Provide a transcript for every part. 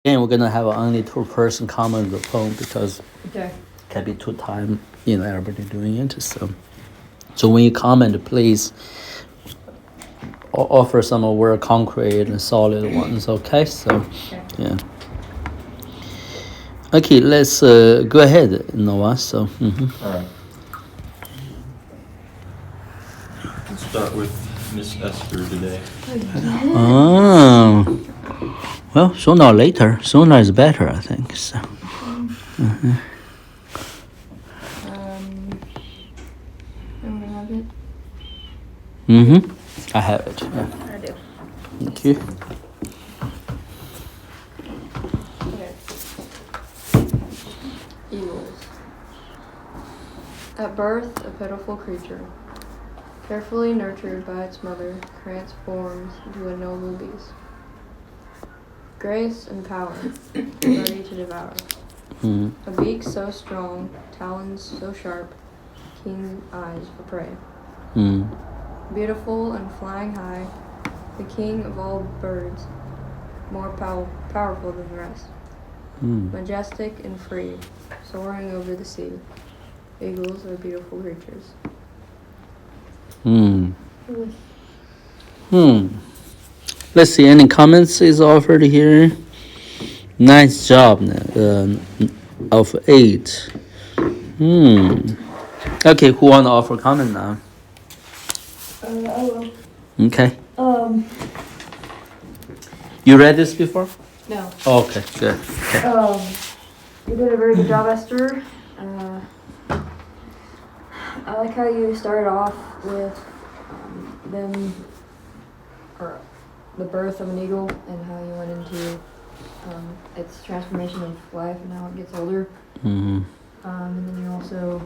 Again, we're gonna have only two-person comment the phone because Okay. can be two time, everybody doing it. So when you comment, please offer some more concrete and solid ones. Okay, so Okay. yeah. Okay, let's go ahead, Noah. So. All right. Let's start with Miss Esther today. Oh. Well, sooner or later. Sooner is better, I think. So. I'm gonna have it. I have it. Yeah. I do. Thank you. Okay. Eagles. At birth, a pitiful creature, carefully nurtured by its mother, transforms into a noble beast. Grace and power, ready to devour. A beak so strong, talons so sharp, keen eyes for prey. Beautiful and flying high, the king of all birds, more powerful than the rest. Majestic and free, soaring over the sea. Eagles are beautiful creatures. Let's see. Any comments is offered here? Nice job. Of 8. Okay, who want to offer comment now? I will. Okay. You read this before? No. Okay, good. Okay. You did a very good job, Esther. I like how you started off with the birth of an eagle and how you went into its transformation of life and how it gets older. And then you also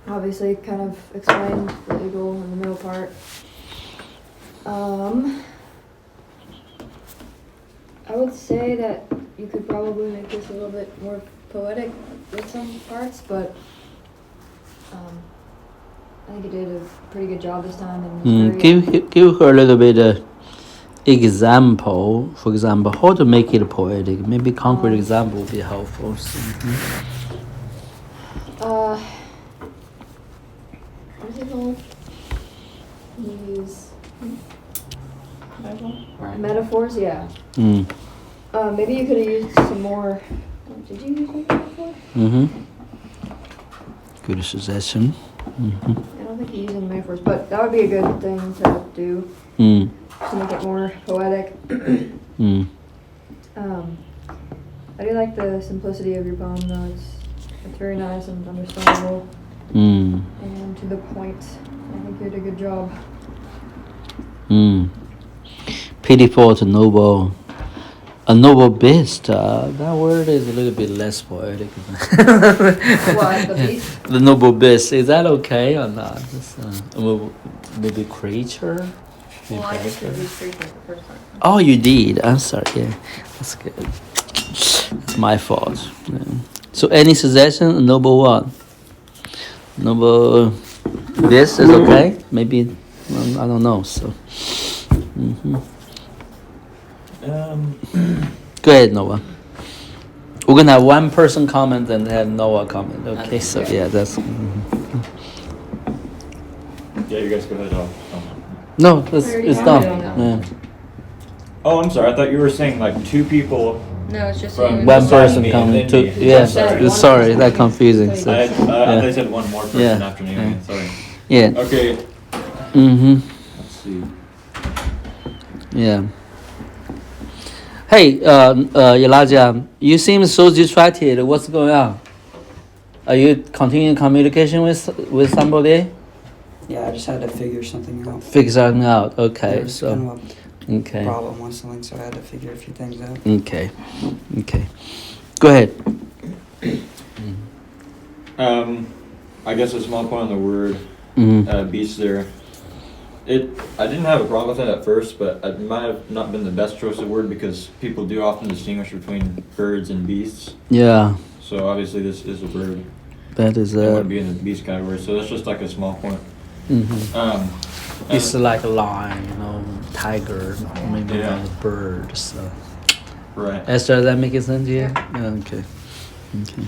obviously kind of explained the eagle in the middle part. I would say that you could probably make this a little bit more poetic with some parts, but I think you did a pretty good job this time. And Give her a little bit example. For example, how to make it poetic. Maybe concrete example would be helpful. So, what is it called? Use metaphors, yeah. Maybe you could have used some more. Did you use a metaphor? Good suggestion. I don't think you used any metaphors, but that would be a good thing to do to make it more poetic. I do like the simplicity of your poem, though. It's very nice and understandable and to the point. I think you did a good job. Pitiful to noble. A noble beast. That word is a little bit less poetic. What, the beast? The noble beast. Is that okay or not? Maybe creature? Well, I just did these creatures the first time. Oh, you did. I'm sorry. Yeah, that's good. It's my fault. Yeah. So, any suggestion? A noble what? Noble. This is okay. Maybe I don't know. So. Go ahead, Noah. We're gonna have one person comment and have Noah comment. Okay, so yeah, that's. Yeah, you guys go ahead. No, it's done. Yeah. Oh, I'm sorry. I thought you were saying like two people. No, it's just From you. One Beside person me, coming and to. then me. Yeah, Sorry. sorry, that's confusing. So, I yeah. said one more person Yeah. after me. Yeah. Sorry. Yeah. Okay. Let's see. Yeah. Hey, Elijah, you seem so distracted. What's going on? Are you continuing communication with somebody? Yeah, I just had to figure something out. Figure something out. There Okay, was so. kind of Okay. a problem with something, so I had to figure a few things out. Okay. Go ahead. I guess a small point on the word beast there. I didn't have a problem with it at first, but it might have not been the best choice of word because people do often distinguish between birds and beasts. Yeah. So obviously this is a bird. That is It wouldn't be in the beast category, so that's just like a small point. It's like a lion, tiger, maybe Yeah. not a bird. So Right. Esther, does that make sense to you? Yeah, okay. Okay.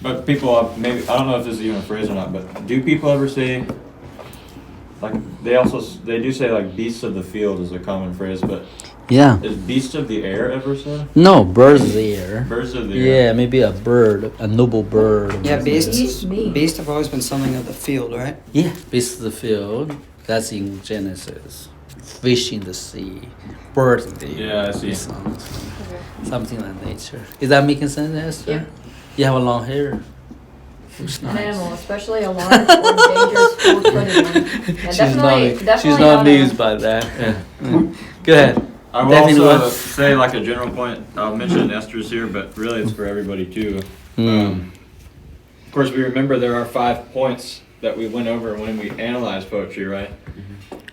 But people, maybe, I don't know if this is even a phrase or not, but do people ever say, like, they do say, like, beasts of the field is a common phrase, but Yeah. is beast of the air ever said? No, birds of the air. Birds of the Yeah, air. maybe a bird, a noble bird. Yeah, beasts. Beast me. Beasts have always been something of the field, right? Yeah, beast of the field. That's in Genesis. Fish in the sea, bird in the air. Yeah, I see. Something like nature. Is that making sense, Esther? Yeah. You have a long hair. Looks An nice. animal, especially a large or dangerous four-footed one. Yeah, She's definitely not a- amused by that. Yeah. Go ahead. I will Definitely also what- say, like, a general point, I'll mention Esther's here, but really it's for everybody too. Of course, we remember there are 5 points that we went over when we analyzed poetry, right?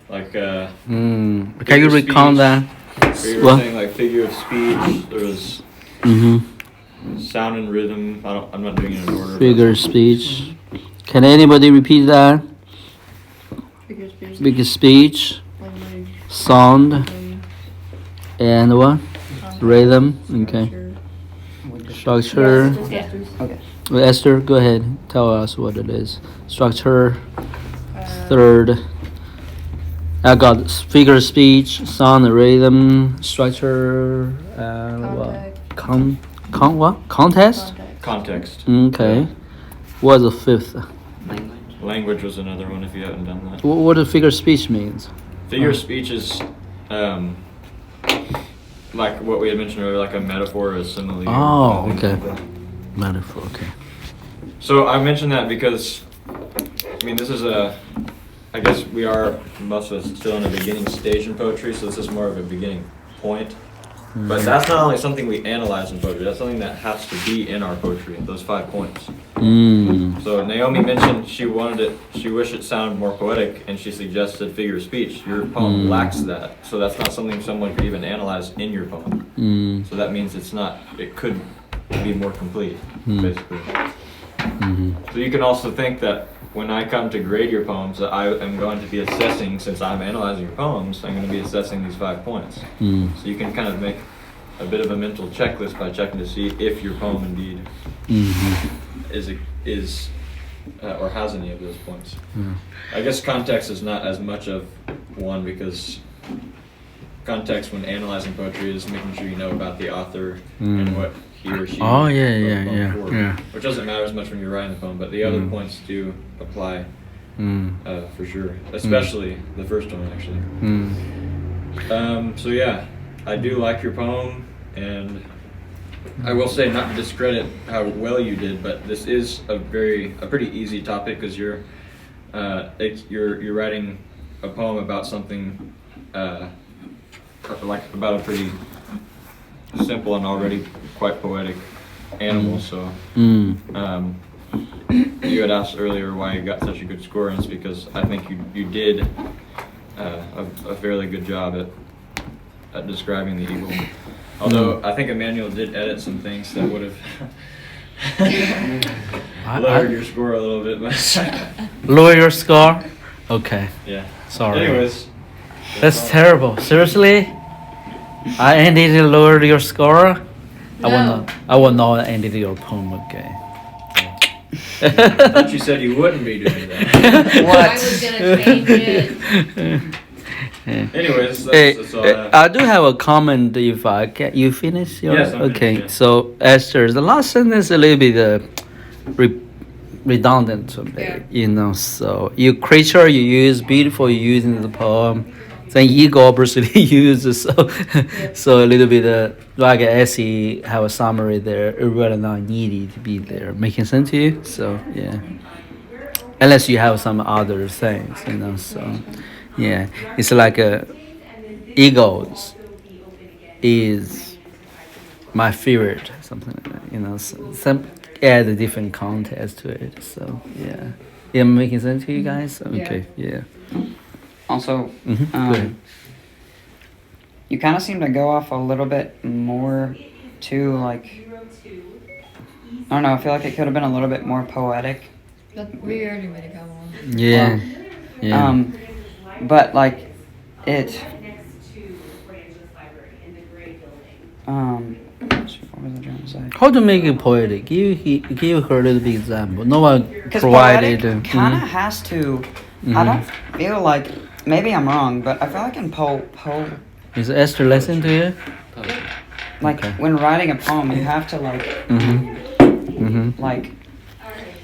Like, Can you figure recount speech. that? we were What? saying, like, figure of speech, there was sound and rhythm. I'm not doing it in order. but- Figure of speech. Can anybody repeat that? Figure speech. Figure of speech, Language. sound, and what? Rhythm. Okay. Structure. Yeah. Okay. Well, Esther, go ahead. Tell us what it is. Structure. Uh, Third. I got figure of speech, sound, rhythm, structure. What? What? Contest. Context. Context. Okay. What's the fifth? Language was another one if you haven't done that. What does figure of speech means? Figure of speech is, like what we had mentioned earlier, like a metaphor or a simile. Oh, or things okay. like that. Metaphor. Okay. So I mentioned that because, I mean, this is I guess we are, most of us, still in a beginning stage in poetry, so this is more of a beginning point. But that's not only something we analyze in poetry, that's something that has to be in our poetry, those 5 points. So Naomi mentioned she wished it sounded more poetic, and she suggested figure of speech. Your poem lacks that, so that's not something someone could even analyze in your poem. So that means it could be more complete, basically. So you can also think that when I come to grade your poems, that I am going to be assessing, since I'm analyzing your poems, I'm going to be assessing these 5 points. So you can kind of make a bit of a mental checklist by checking to see if your poem indeed is or has any of those points. I guess context is not as much of one, because context when analyzing poetry is making sure you know about the author and what he or she Oh, wrote yeah, the yeah, poem yeah, for, yeah. which doesn't matter as much when you're writing the poem, but the other points do apply for sure, especially the first one actually. So yeah, I do like your poem, and I will say, not to discredit how well you did, but this is a pretty easy topic, because you're writing a poem about something like about a pretty simple and already quite poetic animal. So you had asked earlier why you got such a good score, and it's because I think you did a fairly good job at describing the eagle. Although I think Emmanuel did edit some things that would have lowered your score a little bit. But Lower your score? Okay. yeah. Sorry. Anyways. That's terrible. Seriously? I ended to lower your score? I will not end your poem, okay. I thought you said you wouldn't be doing that. I was gonna change it. Anyways, Hey, that's all I have. I do have a comment if I can. You finish your? Yes, I'm okay. finished, yeah. So Esther, the last sentence is a little bit redundant to me. Yeah. You know, so you creature you use beautiful you use in the poem. Then ego obviously uses so a little bit like an essay have a summary there. It really not needed to be there. Making sense to you? So yeah. Unless you have some other things, you know. So yeah, it's like egos is my favorite, something like that, you know. So some add a different context to it. So yeah, making sense to you guys? Okay, yeah. Also, Go ahead. you kind of seem to go off a little bit more to, like, I don't know, I feel like it could have been a little bit more poetic. We already made a comment. Yeah, yeah. But, like, it, say. How to make it poetic? Give her a little bit example. No one Because provided. poetic kind of has to. I don't feel like, maybe I'm wrong, but I feel like in Is Esther listening to you? like Okay. when writing a poem, you have to like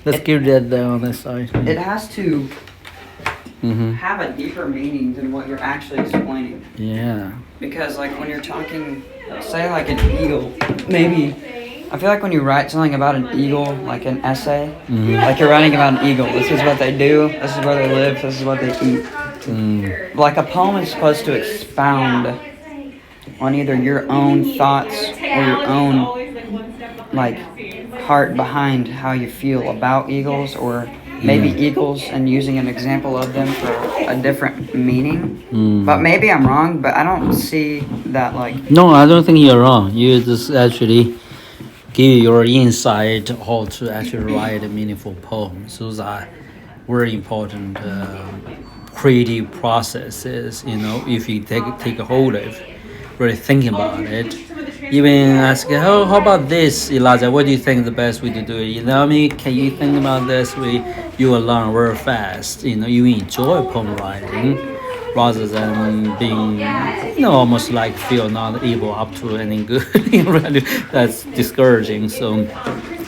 Let's give that there on this side. it has to Mm-hmm. have a deeper meaning than what you're actually explaining. Yeah. Because like when you're talking, say like an eagle, maybe I feel like when you write something about an eagle, like an essay, like you're writing about an eagle. This is what they do. This is where they live. This is what they eat. Like a poem is supposed to expound on either your own thoughts or your own like heart behind how you feel about eagles, or maybe eagles and using an example of them for a different meaning. But maybe I'm wrong, but I don't see that like. No, I don't think you're wrong. You just actually give your insight how to actually write a meaningful poem. So those are very important creative processes. You know, if you take a hold of, really thinking about it. Even ask, how about this, Elijah? What do you think the best way to do it? You know, I mean, can you think about this way? You will learn very fast. You know, you enjoy poem writing rather than being, you know, almost like feel not able up to any good. Really, that's discouraging. So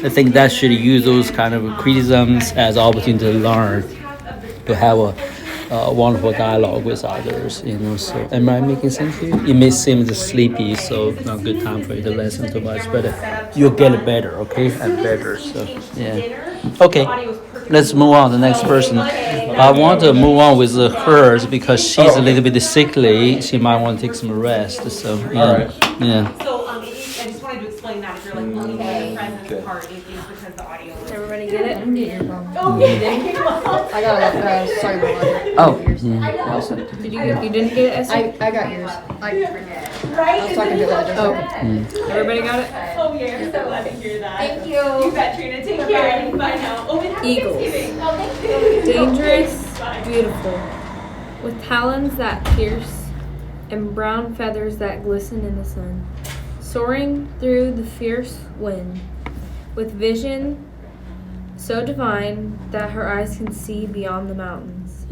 I think that should use those kind of criticisms as opportunity to learn, to have a wonderful dialogue with others, you know. So am I making sense to you? It may seem sleepy, so not good time for you to listen too much, but you'll get it better, okay, and better. So yeah, okay. Let's move on to the next person. I want to move on with hers because she's a little bit sickly. She might want to take some rest. So yeah, yeah. So I just wanted to explain that if you're like looking at the presence part, it is because the audio is. Everybody get it? I don't get your phone. Okay. I got it. Sorry about that. Oh. Did you didn't get it, Esther? I got yours. I Right? was talking to Elijah. Oh. Everybody got it? Oh, yeah, I'm so glad to hear that. Thank you. You bet, Trina. Take care. Bye now. Oh, and happy Eagles. Thanksgiving. Oh, thank you. Dangerous, Bye. beautiful, with talons that pierce and brown feathers that glisten in the sun, soaring through the fierce wind, with vision so divine that her eyes can see beyond the mountains.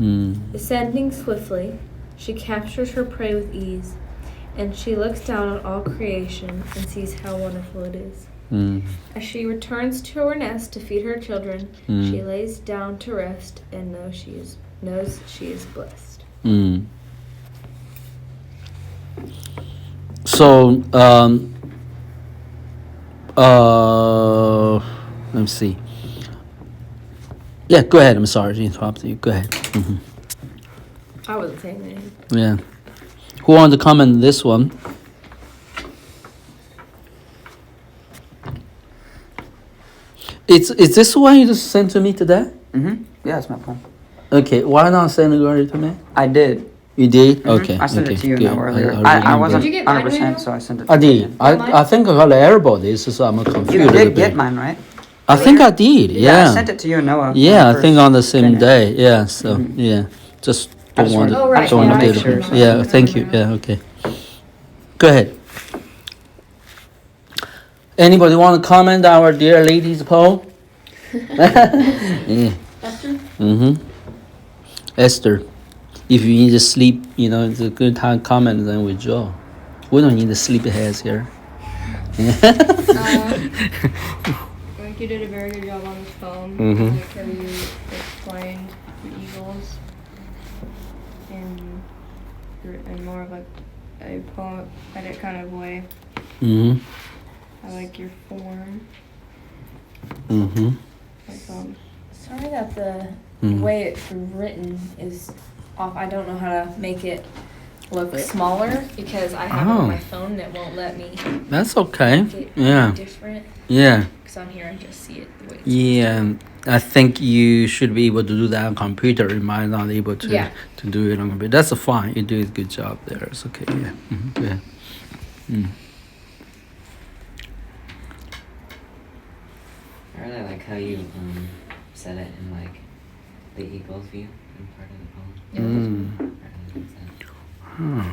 Descending swiftly, she captures her prey with ease, and she looks down on all creation and sees how wonderful it is. As she returns to her nest to feed her children, she lays down to rest and knows she is blessed. So let me see. Yeah, go ahead. I'm sorry to interrupt you. Go ahead. I wasn't saying anything. Yeah. Who wanted to comment on this one? Is this one you just sent to me today? Yeah, it's my poem. Okay, why not send it already to me? I did. You did? Okay. I sent okay, it to you good. now earlier. I I remember. wasn't Did you get mine, 100%, Rachel? so I sent it to I you did. again. I think I got everybody, so I'm confused You a little did get bit. mine, right? I think I did, yeah. I sent it to you and Noah. Yeah, when I think first on the same finished. day. Yeah, so yeah, just I don't just want wanted- to. Oh, right, Don't want yeah, to I do it. sure. Yeah, thank you. Yeah, okay. Go ahead. Anybody want to comment on our dear lady's poem? Yeah. Esther, if you need to sleep, you know, it's a good time comment, then withdraw. We don't need the sleepyheads here. I think you did a very good job on this poem. Mhm. I like how you explained the eagles in more of a poetic kind of way. I like your form. Like, sorry that the way it's written is off. I don't know how to make it look smaller because I have it Oh. on my phone and it won't let me That's okay. make it Yeah, different. yeah. Because on here I just see it the way it's Yeah, I think you should be able to do that on computer. You might not able to Yeah. to do it on computer. That's fine. You do a good job there. It's okay. Yeah. Go ahead. I really like how you said it in like the eagle's view in part of the poem. I really like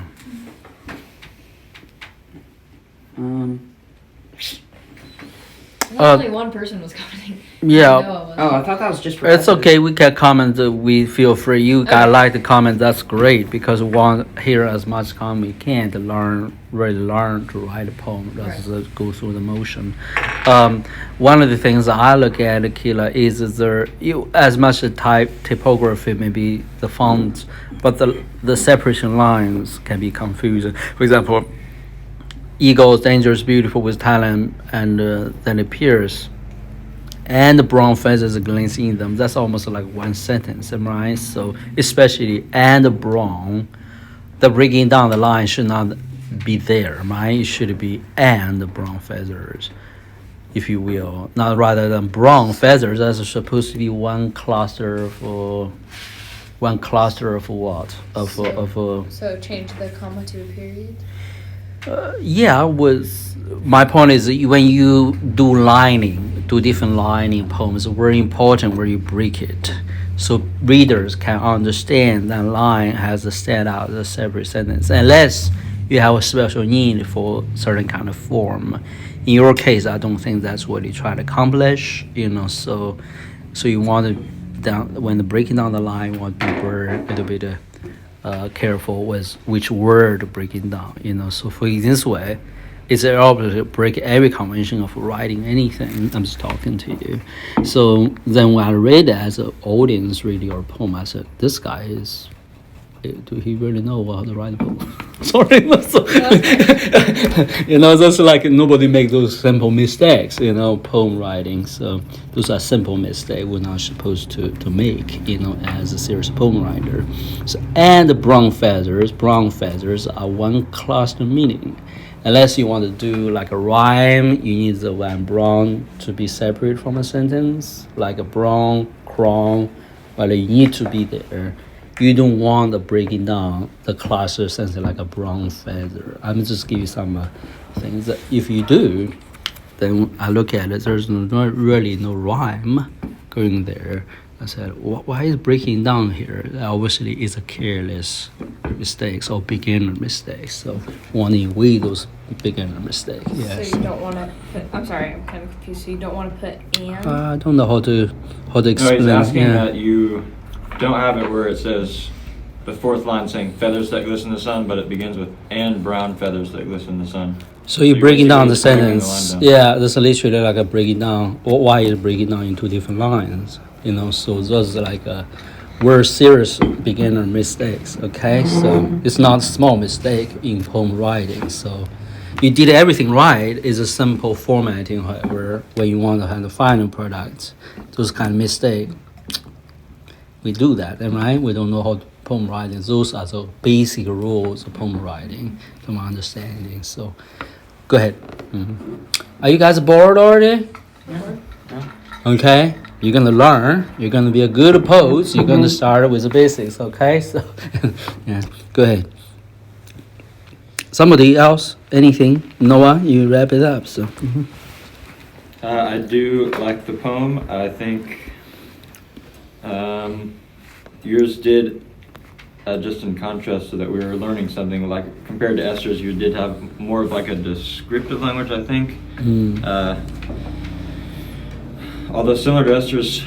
that. Only one person was commenting. Yeah. Noah was. Oh, I thought that was just for It's us. okay. We can comment. We feel free. You guys Okay. like to comment. That's great because we want to hear as much comment we can to really learn to write a poem. That's go through the motion. One of the things that I look at, Akila, is there as much the typography, maybe the font, but the separation lines can be confusing. For example, eagle is dangerous, beautiful with talent, and then appears. And the brown feathers glancing in them. That's almost like one sentence, right? So especially and the brown, the breaking down the line should not be there, right? It should be and the brown feathers, if you will. Not rather than brown feathers. That's supposed to be one cluster for what? So change the comma to a period. Yeah, my point is that when you do different lining poems, it's very important where you break it, so readers can understand that line has to stand out as a separate sentence, unless you have a special need for certain kind of form. In your case, I don't think that's what you try to accomplish. So you want to when breaking down the line, you want to be a little bit. Careful with which word breaking down, so for this way it's obvious to break every convention of writing anything. I'm just talking to you. So then when I read it as an audience reading your poem, I said, this guy is, do he really know how to write a poem? Sorry. That's like nobody make those simple mistakes, poem writing. So those are simple mistakes we're not supposed to make, as a serious poem writer. So, and the brown feathers are one cluster meaning. Unless you want to do like a rhyme, you need the one brown to be separate from a sentence, like a brown crown, but you need to be there. You don't want the breaking down the cluster something like a brown feather. I'm just give you some things that if you do, then I look at it. There's really no rhyme going there. I said, why is breaking down here? Obviously, it's a careless mistakes or beginner mistakes. So, want to avoid those beginner mistakes. Yes. So you don't want to put. I'm sorry, I'm kind of confused. So you don't want to put and. I don't know how to explain. No, he's asking that you don't have it where it says the fourth line saying feathers that glisten in the sun, but it begins with and brown feathers that glisten in the sun. So you're breaking down the basically breaking sentence. the line down. Yeah, that's literally like a breaking down. Or why is breaking down into different lines? So those are like were serious beginner mistakes. Okay, so it's not a small mistake in poem writing. So you did everything right. It's a simple formatting. However, when you want to have the final product, those kind of mistake, we do that, right? We don't know how to poem writing. Those are the basic rules of poem writing, to my understanding. So, go ahead. Are you guys bored already? No. Okay. You're gonna learn. You're gonna be a good poet. You're gonna start with the basics. Okay. So, yeah. Go ahead. Somebody else? Anything? Noah, you wrap it up. So. I do like the poem. I think yours did, just in contrast to that, we were learning something, like compared to Esther's, you did have more of like a descriptive language, I think. Although similar to Esther's,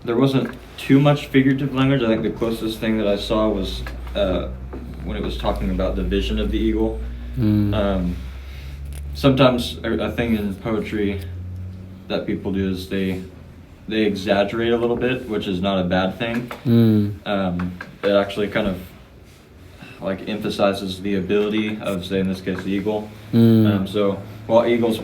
there wasn't too much figurative language. I think the closest thing that I saw was when it was talking about the vision of the eagle. Sometimes a thing in poetry that people do is they exaggerate a little bit, which is not a bad thing. It actually kind of like emphasizes the ability of, say in this case, the eagle. So while eagles,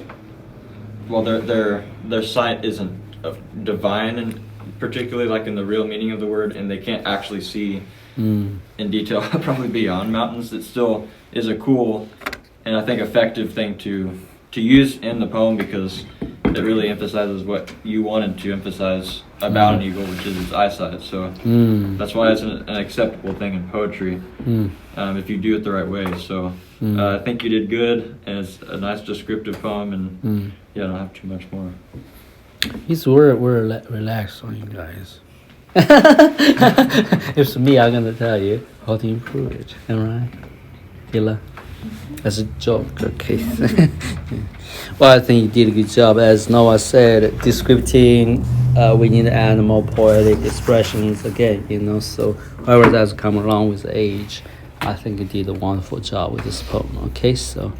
their sight isn't divine, and particularly like in the real meaning of the word, and they can't actually see in detail probably beyond mountains, it still is a cool and I think effective thing to use in the poem, because it really emphasizes what you wanted to emphasize about an eagle, which is its eyesight. So that's why it's an acceptable thing in poetry, if you do it the right way. So I think you did good, and it's a nice descriptive poem, and yeah, I don't have too much more. We're relaxed on you guys. If it's me, I'm gonna tell you how to improve it. All right, Hila. As a joke, okay. Well, I think you did a good job. As Noah said, descripting, we need to add more poetic expressions again, so however that's come along with age, I think you did a wonderful job with this poem, okay? So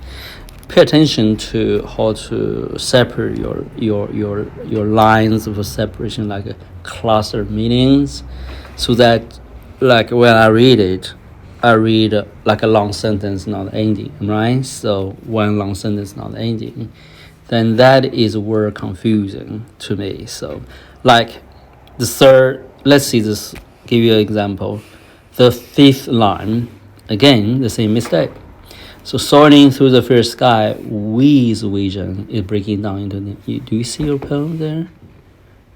pay attention to how to separate your lines of separation, like cluster meanings, so that, like, when I read like a long sentence not ending, right? So one long sentence not ending, then that is word confusing to me. So like the third, let's see this, give you an example. The fifth line, again, the same mistake. So soaring through the first sky with vision is breaking down into do you see your poem there?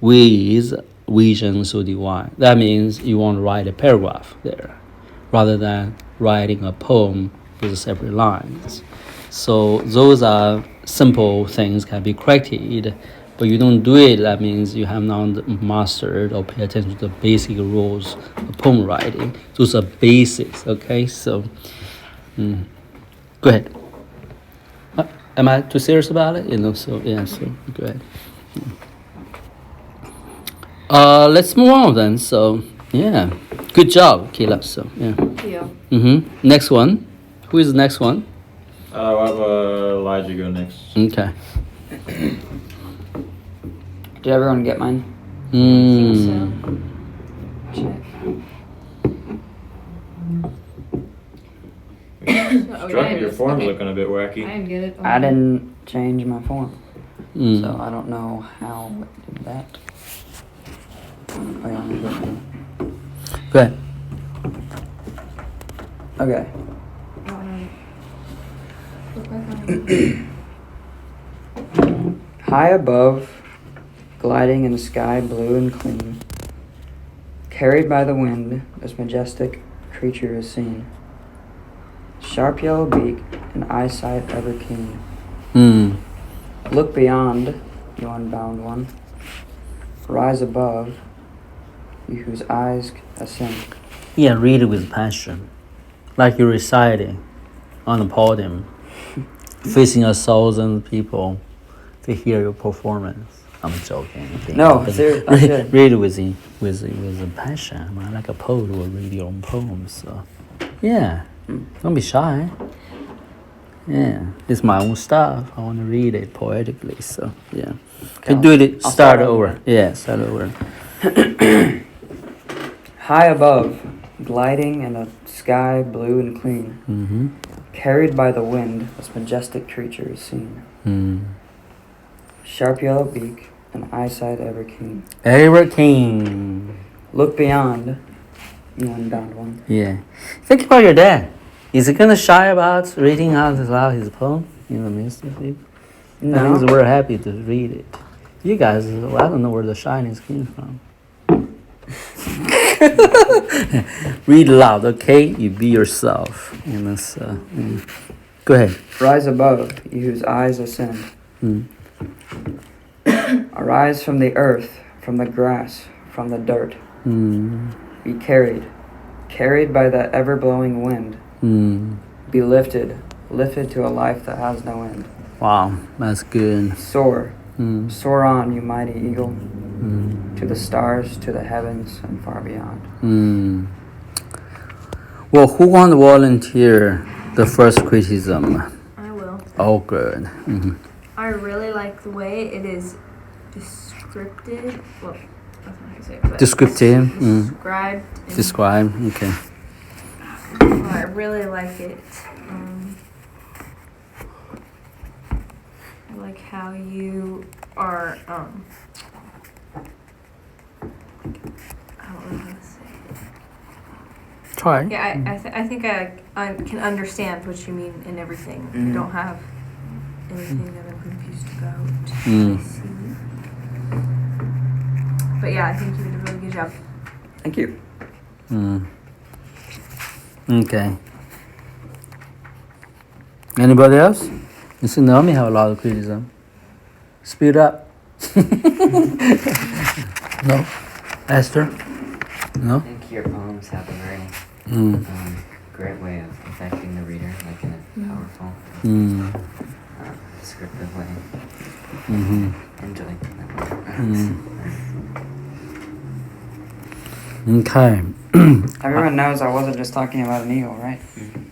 With vision so divine. That means you want to write a paragraph there, rather than writing a poem with separate lines. So those are simple things can be corrected, but you don't do it, that means you have not mastered or pay attention to the basic rules of poem writing. Those are basics, okay? So, go ahead. Am I too serious about it? So go ahead. Let's move on then. So, yeah. Good job, Caleb. So, yeah. Thank you. Next one. Who is the next one? I'll have Elijah go next. Okay. Did everyone get mine? Check. Struck me, your form's looking a bit wacky. I didn't get it. I didn't change my form, Mm. so I don't know how it did that. Oh, yeah, I'm good. Go ahead. Okay. Look back on it. High above, gliding in a sky blue and clean, carried by the wind, this majestic creature is seen. Sharp yellow beak and eyesight ever keen. Look beyond, you unbound one. Rise above, you whose eyes ascend. Yeah, read it with passion, like you're reciting on a podium, facing 1,000 people to hear your performance. I'm joking. No, seriously, I should. Read it with passion. Man. Like a poet will read your own poems. So, yeah, don't be shy. Yeah, it's my own stuff. I want to read it poetically. So, yeah, Okay, can do it. I'll Start over. Yeah, start over. High above, gliding in a sky blue and clean, carried by the wind, this majestic creature is seen. Sharp yellow beak and eyesight ever keen. Ever keen. Look beyond, you unbound one. Yeah. Think about your dad. Is he gonna shy about reading out loud his poem in the midst of people? That means No. we're happy to read it. You guys, well, I don't know where the shyness came from. Read loud, okay? You be yourself. So, Go ahead. Rise above, you whose eyes ascend. Arise from the earth, from the grass, from the dirt. Be carried by that ever-blowing wind. Be lifted to a life that has no end. Wow, that's good. Soar on, you mighty eagle, to the stars, to the heavens, and far beyond. Well, who want to volunteer the first criticism? I will. Oh, good. I really like the way it is descriptive. Well, that's not how you say it. But Descriptive. Described. in- Describe. Okay. I really like it. I like how you are. I don't know how to say it. Try. Yeah, I think I can understand what you mean and everything. I don't have anything that I'm confused about. I see. But yeah, I think you did a really good job. Thank you. Okay. Anybody else? You see, Naomi have a lot of criticism. Speed up. No? Esther? No? I think your poems have a very great way of affecting the reader, like in a powerful powerful, descriptive way. Enjoy that. Okay. Everyone knows I wasn't just talking about an eagle, right?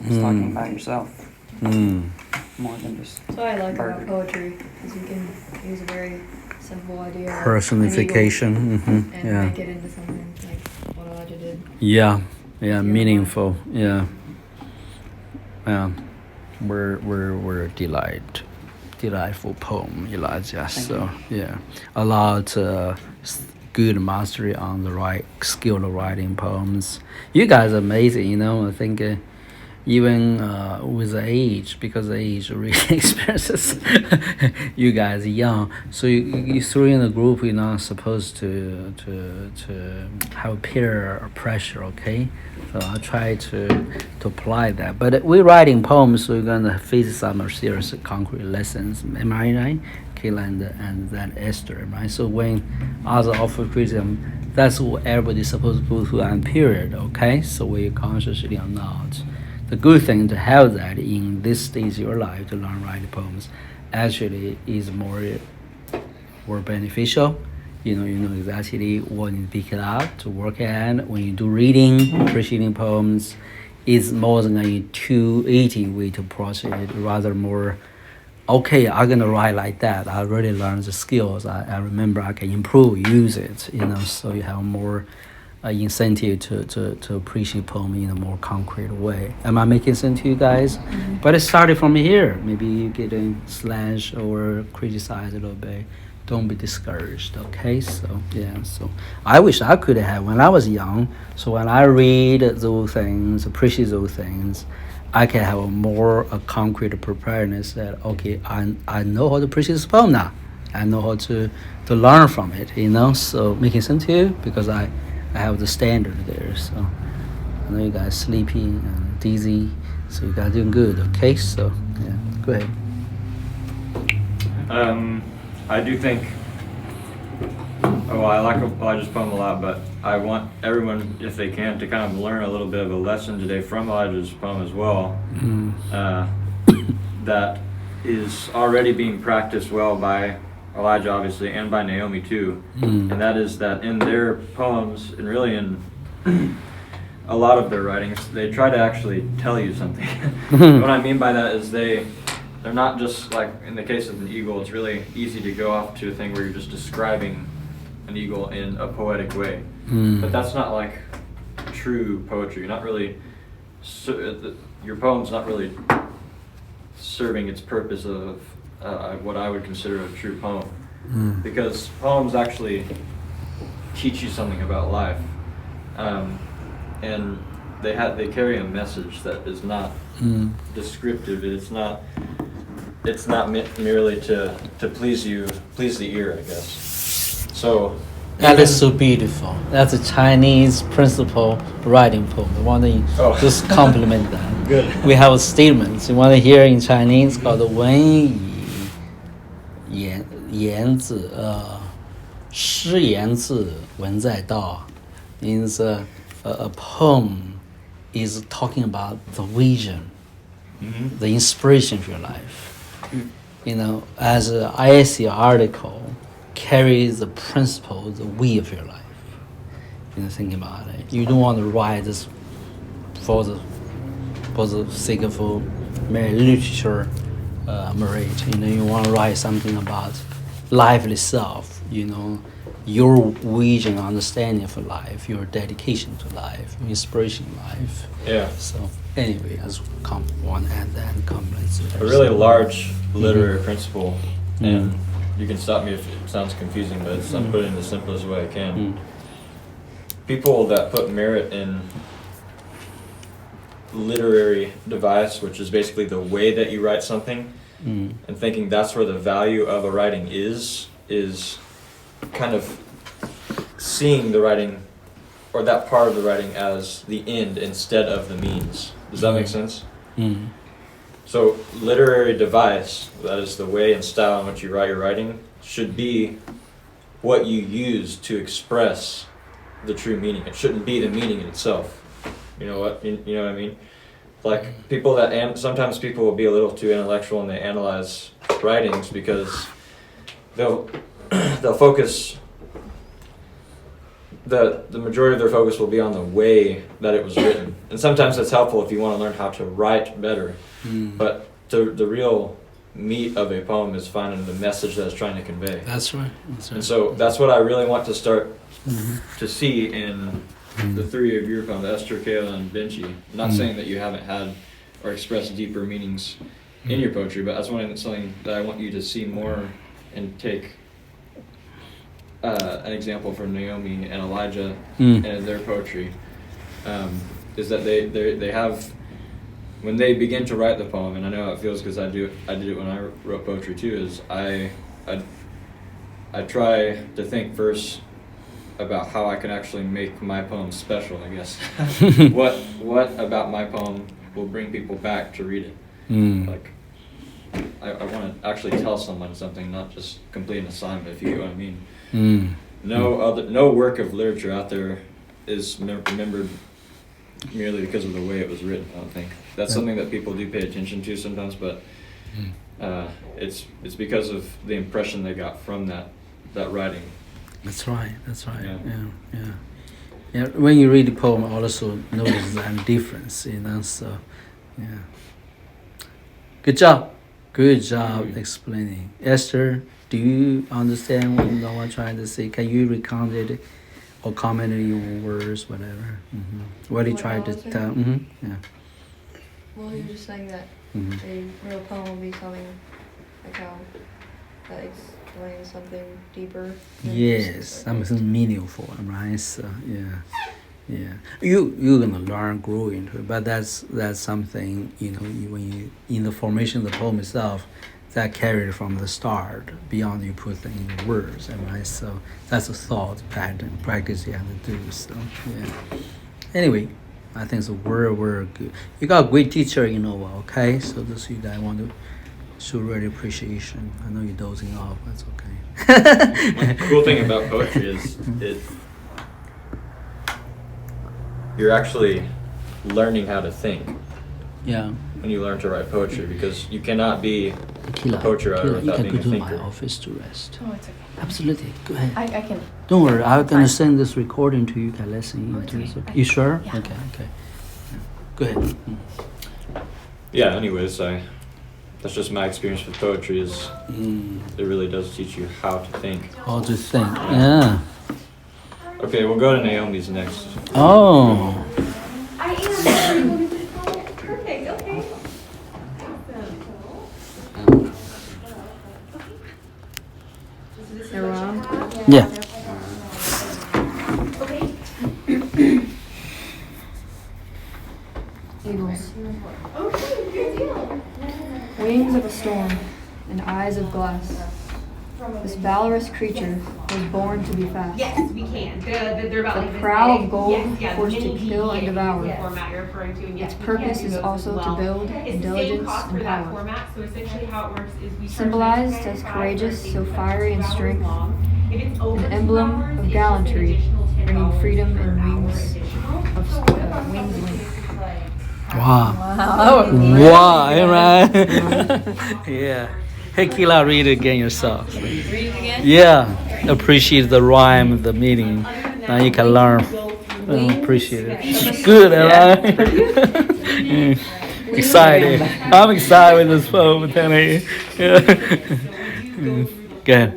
I was talking about yourself. More than just That's what I like bird. about poetry, is you can use a very simple idea like Personification. an eagle, and Yeah. make it into something like what Elijah did. Yeah. Yeah. Meaningful. Yeah. Yeah. We're delightful poem, Elijah. So yeah, a lot good mastery on the right skill of writing poems. You guys are amazing. You know, I think. Even with the age, because the age really experiences you guys young, so you three in the group, you're not supposed to have peer pressure, okay? So I try to apply that. But we're writing poems, so we're gonna face some serious concrete lessons. Am I right? Kayla and then Esther, right? So when others offer criticism, that's what everybody's supposed to go through that period, okay? So we consciously or not. The good thing to have that in this stage of your life to learn writing poems actually is more beneficial. You know exactly what you pick it up to work at. When you do reading, appreciating poems, it's more than a 280 way to process it, rather more, okay, I'm gonna write like that. I really learned the skills. I remember I can improve, use it, so you have more incentive to appreciate poem in a more concrete way. Am I making sense to you guys? But it started from here. Maybe you getting slashed or criticized a little bit. Don't be discouraged, okay? So yeah, so I wish I could have when I was young. So when I read those things, appreciate those things, I can have a concrete preparedness that, okay, I know how to appreciate this poem now. I know how to learn from it, So making sense to you? Because I have the standard there. So I know you guys sleepy and dizzy, so you guys doing good, okay? So yeah, go ahead. I do think. Oh, I like Elijah's poem a lot, but I want everyone, if they can, to kind of learn a little bit of a lesson today from Elijah's poem as well. That is already being practiced well by Elijah, obviously, and by Naomi too. And that is that in their poems, and really in a lot of their writings, they try to actually tell you something. What I mean by that is they're not just like, in the case of an eagle, it's really easy to go off to a thing where you're just describing an eagle in a poetic way. But that's not like true poetry. You're not really, your poem's not really serving its purpose of what I would consider a true poem. Because poems actually teach you something about life. And they carry a message that is not descriptive. It's not meant merely to please the ear, I guess. So That is so beautiful. That's a Chinese principle writing poem. I want to just compliment that. Good. We have a statement. You want to hear in Chinese called 文以言字诗言字文在道 means a poem is talking about the vision, the inspiration of your life. As an ISC article carries the principle, the way of your life. Think about it. You don't want to write this for the sake of mere literature merit. You want to write something about life itself. Your vision, understanding for life, your dedication to life, your inspiration in life. Yeah. So anyway, I just want to add that and compliment a really large literary principle, and you can stop me if it sounds confusing, but I'm putting it in the simplest way I can. People that put merit in literary device, which is basically the way that you write something, and thinking that's where the value of a writing is kind of seeing the writing, or that part of the writing, as the end instead of the means. Does that make sense? So literary device, that is the way and style in which you write your writing, should be what you use to express the true meaning. It shouldn't be the meaning in itself. You know what I mean? like people that sometimes people will be a little too intellectual and they analyze writings because they'll focus. The majority of their focus will be on the way that it was written, and sometimes that's helpful if you want to learn how to write better. But the real meat of a poem is finding the message that it's trying to convey. That's right. That's right. And so that's what I really want to start to see in the three of your poems, Esther, Kayla, and Vinci. I'm not saying that you haven't had or expressed deeper meanings in your poetry, but that's something that I want you to see more and take an example from Naomi and Elijah and their poetry. Is that they have, when they begin to write the poem, and I know how it feels because I did it when I wrote poetry too, is I try to think first about how I can actually make my poem special, I guess. What about my poem will bring people back to read it? Like, I want to actually tell someone something, not just complete an assignment, if you get what I mean. No work of literature out there is remembered merely because of the way it was written. I don't think that's something that people do pay attention to sometimes, but it's because of the impression they got from that writing. That's right. Yeah. When you read the poem, also notice that difference. So yeah. Good job explaining. Esther, do you understand what I'm trying to say? Can you recount it or comment in your words, whatever? What he tried to tell? Yeah. Well, you're just saying that a real poem will be something like how that explains something deeper. Yes, something meaningful, right? So yeah. You're gonna learn, grow into it, but that's something when you in the formation of the poem itself, that carried from the start beyond you put in your words, right? So that's a thought pattern practice you have to do. So yeah. Anyway, I think it's a very good. You got a great teacher, okay? So this you guys want to show really appreciation. I know you're dozing off, that's okay. The cool thing about poetry is you're actually learning how to think. Yeah. When you learn to write poetry, because you cannot be a poetry writer you without can being go a to thinker. my office to rest. Oh, it's okay. Absolutely, go ahead. I can. Don't worry, I'm gonna send this recording to you. You can listen Oh, it's into it. okay. You sure? Yeah. Okay. Yeah. Go ahead. Yeah. Anyways, that's just my experience with poetry. Is it really does teach you how to think. How to think? Yeah. Okay, we'll go to Naomi's next. Oh. I am. Perfect. Okay. Around. Yeah. Eagles. Okay, good deal. Wings of a storm and eyes of glass. This valorous creature was born to be fast. Yes, we can. They're about The like this prow big. of gold, Yes, yeah, forced to mini kill and PE devour. is the format you're referring to, and yes, Its we can purpose do is those also as to well. build It's the same intelligence cost and for that power. format, so essentially how it works is we charge Symbolized $99.95 as for courageous, things so that are fiery 2 in hours strength, long. If it's over an 2 emblem hours, of it's just an gallantry, additional bringing $10 freedom per in hour wings additional. of wings length. Wow. Wow. Right. Yeah. Hey, Kila, read it again yourself. Read it again? Yeah. Appreciate the rhyme, the meaning. Now you can learn. Appreciate it. It's good, right? Excited. I'm excited with this poem, Penny. Yeah. Go ahead.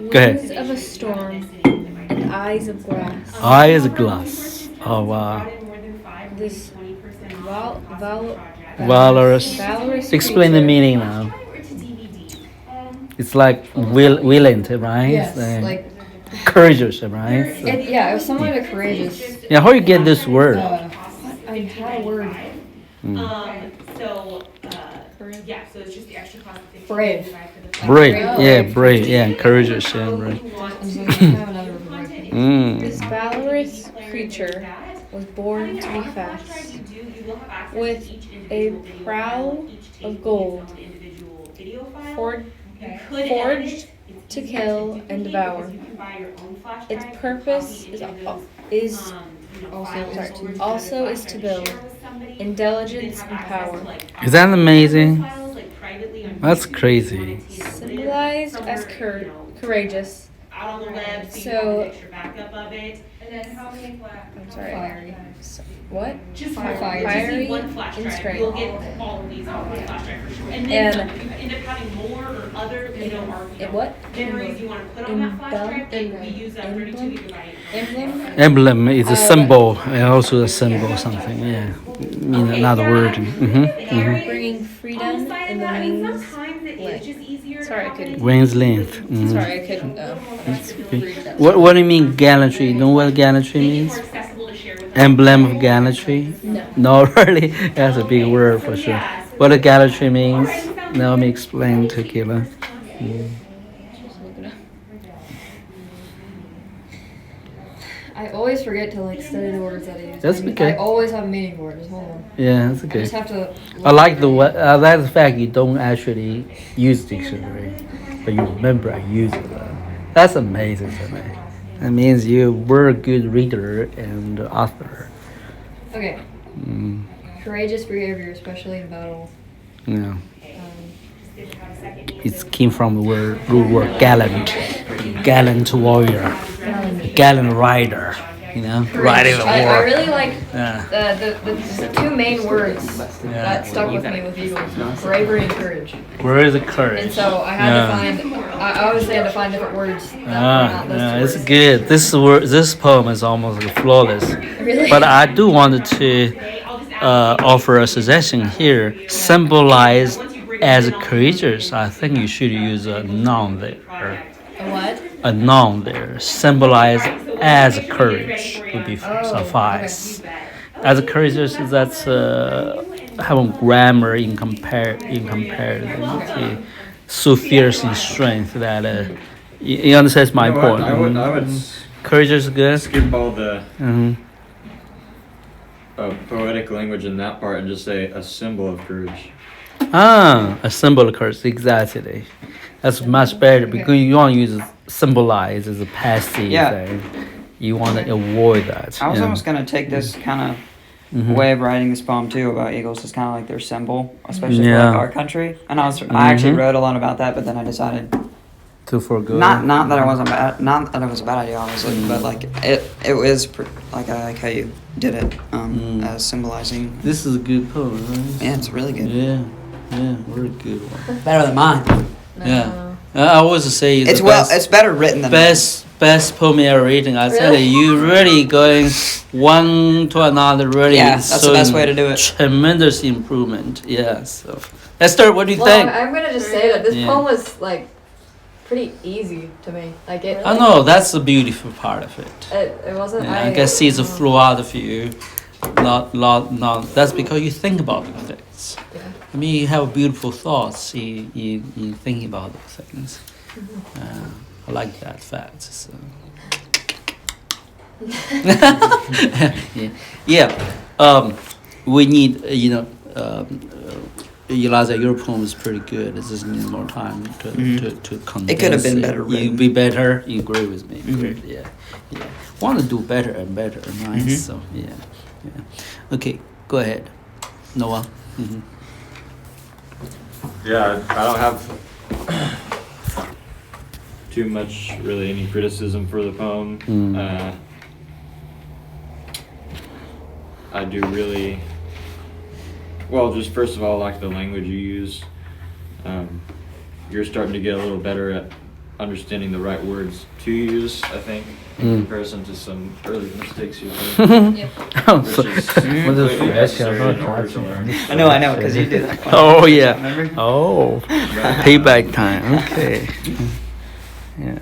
Go ahead. Wings of a storm and eyes of glass. Eyes of glass. Oh, wow. This Valorous. Explain the meaning now. It's like willing, right? Yes, like courageous, right? So, it was somewhat of courageous. yeah, how you get this word? I had a word. Yeah, so it's just the extra cost of $15.95 Brave. for the Brave, brave, yeah, courageous, yeah, right. This valorous creature was born to be fast, with a prow of gold, forged to kill and devour. Its purpose is also is to build intelligence, and power. Is that amazing? That's crazy. Symbolized as courageous. Out on the web, so you So- have a picture backup of it. And then how many flat? I'm sorry. Fiery. What? Just Fiery. just need one flash and drive. strength. You'll get all of these on one flash drive for sure. And then And- if you end up having more or other, And what? memories you want to put on that flash drive, then we use that 32 Emblem? gigabyte. Emblem? Emblem is a symbol, and also a symbol something. Yeah, mean another word. Bringing freedom in the wings. length. Sorry, I couldn't. Wings length. Sorry, I couldn't. Read that. What do you mean gallantry? You know what gallantry means? Emblem of gallantry? No. No, really? That's a big word for sure. What a gallantry means? Now let me explain to Kayla. Just look it up. I always forget to like study the words that I use. That's I okay. always have a meaning for it. Just hold on. Yeah, that's I okay. just have to. I like the fact you don't actually use dictionary, but you remember I use it. That's amazing to me. That means you were a good reader and author. Okay. Mm, Courageous behavior, especially in battle. yeah. Um, It came from the root word gallant, gallant warrior, gallant rider. You know, riding the I war. really like Yeah. the two main words that stuck with me with Eagles: bravery and courage. Where is the courage? And so I had to find. I always had to find different words. That were not those Yeah, two it's words. good. This poem is almost flawless. Really? But I do want to offer a suggestion here. Symbolize as courageous. I think you should use a noun there. A what? A noun there. Symbolize as courage would be suffice. As courageous, that's having grammar in comparison to so fierce in strength that you understand my You know what? point. I would Courageous is good. skip all the Hmm. poetic language in that part and just say a symbol of courage. A symbol of courage, exactly. That's much better because you want to use symbolize as a passive Yeah. thing. You want to avoid that. I was yeah. almost gonna take this kind of Mhm. way of writing this poem too about eagles is kind of like their symbol, especially for Yeah. like our country. And I actually Mhm. wrote a lot about that, but then I decided to forego. not that it wasn't bad, not that it was a bad idea, obviously, but like it was like I like how you did it as symbolizing. This is a good poem, right? Yeah, it's really good. Yeah, very good one. Better than mine. Yeah, I always say It's the well, best, it's better written than best poem ever written. I tell Really? you, you really going one to another. Really, Yeah, that's the best way to do it. Tremendous improvement. Yeah. So, Esther, what do you Well, think? I'm gonna just say that this Yeah. poem was like pretty easy to me. Like it. I know that's the beautiful part of it. It wasn't. Yeah, I can see the flow out of you. Not. That's because you think about the things. Yeah. I mean, you have beautiful thoughts. You think about the things. I like that fact. So. yeah. We need. Eliza, your poem is pretty good. It just needs more time to condense. It could have been better You written. be better. You agree with me? Mhm. Great. Yeah. Want to do better and better. Nice. Mhm. So yeah. Okay, go ahead, Noah. Mm-hmm. Yeah, I don't have too much, really, any criticism for the poem. I do really, well, just first of all, I like the language you use. You're starting to get a little better at understanding the right words to use, I think, in comparison to some early mistakes you've made. What is necessary in order to learn. I know, because you did that. Oh yeah. Remember? Oh, payback time. Okay. Yeah.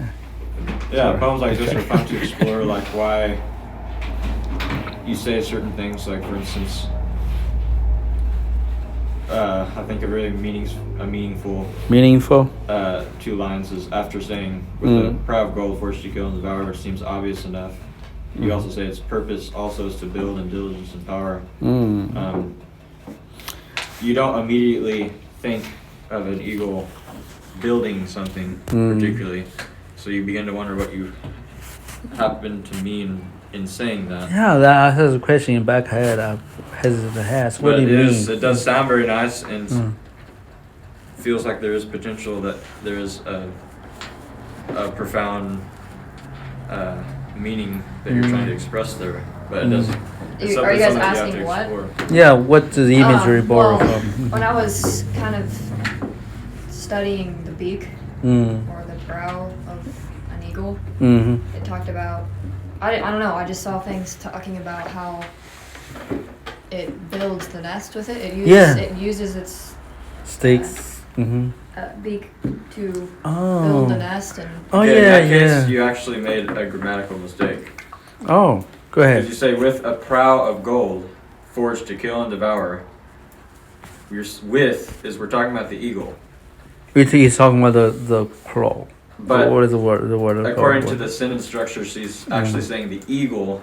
Yeah, poems like this are fun to explore, like why you say certain things. Like for instance, I think a really meaningful Meaningful. 2 lines is after saying, "With a proud of gold, forced to kill and devour," which seems obvious enough. You also say its purpose also is to build in diligence and power. You don't immediately think of an eagle building something particularly, so you begin to wonder what you happen to mean in saying that. Yeah, that's a question in back head. I hesitant to ask. What But do you mean? it does sound very nice, and Mm. feels like there is potential that there is a profound meaning that you're trying to express there. But it doesn't. It's Are you something guys you have to asking what? explore. Yeah, what does the imagery borrow well, from? when I was kind of studying the beak Mm. or the brow of an eagle, Mm-hmm. it talked about, I don't know, I just saw things talking about how it builds the nest with it. It uses its Stakes. Mm-hmm. beak to Oh. build the nest and Oh Okay, yeah, in that case, yeah. you actually made a grammatical mistake. Oh, go Because ahead. you say with a prow of gold, forged to kill and devour. With is we're talking about the eagle. He's talking about the crow. But what is the word? The word. according to the sentence structure, she's actually saying the eagle's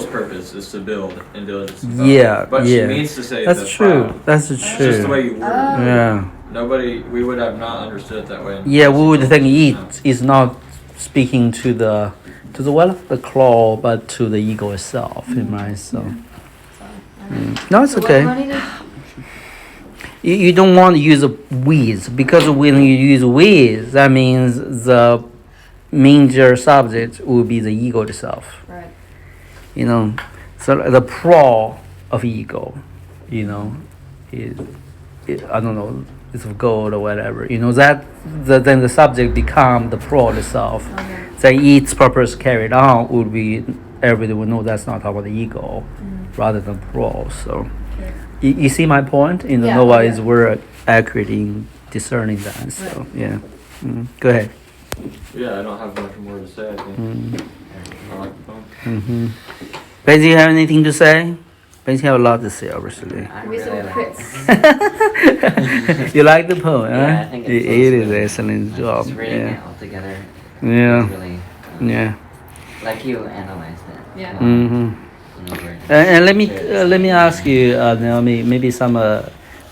purpose is to build and diligence. Yeah, But yeah. she means to say That's the true. prow. That's It's true. just the way you word it. Yeah. We would have not understood it that way. Yeah, we would think it is not speaking to the the claw, but to the eagle itself, right? So no, it's So what okay. do I need to- You don't want to use a with, because when you use with, that means the major subject will be the ego itself. Right. You know, so the pro of ego, you know, is I don't know, it's of gold or whatever. You know then the subject become the pro itself. Okay. Then its purpose carried on would be everybody would know that's not about the ego, rather than pro. So you see my point? In the Yeah, Nova yeah. is we're accurate in discerning that. So yeah, go ahead. Yeah, I don't have much more to say. I think. I like the poem. Mm-hmm. Benji, you have anything to say? Benji have a lot to say, obviously. I Give me some really like crits. You like the poem, huh? Yeah, I think it's so It is sweet. excellent job. Just reading Yeah. it all together. Yeah. It's really, Yeah. like you analyzed it. Yeah. Mm-hmm. Over. And let me ask you, Naomi, maybe some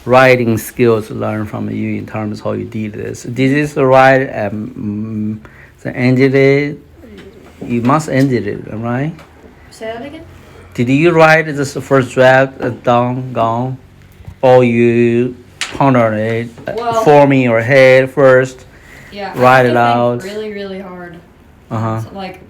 writing skills to learn from you in terms of how you did this. Did this write the ended it? You must ended it, right? Say that again? Did you write this first draft down, gone, or you ponder it, Well- form in your head first? Yeah. Write I it had to think out. really, really hard. Uh So, like,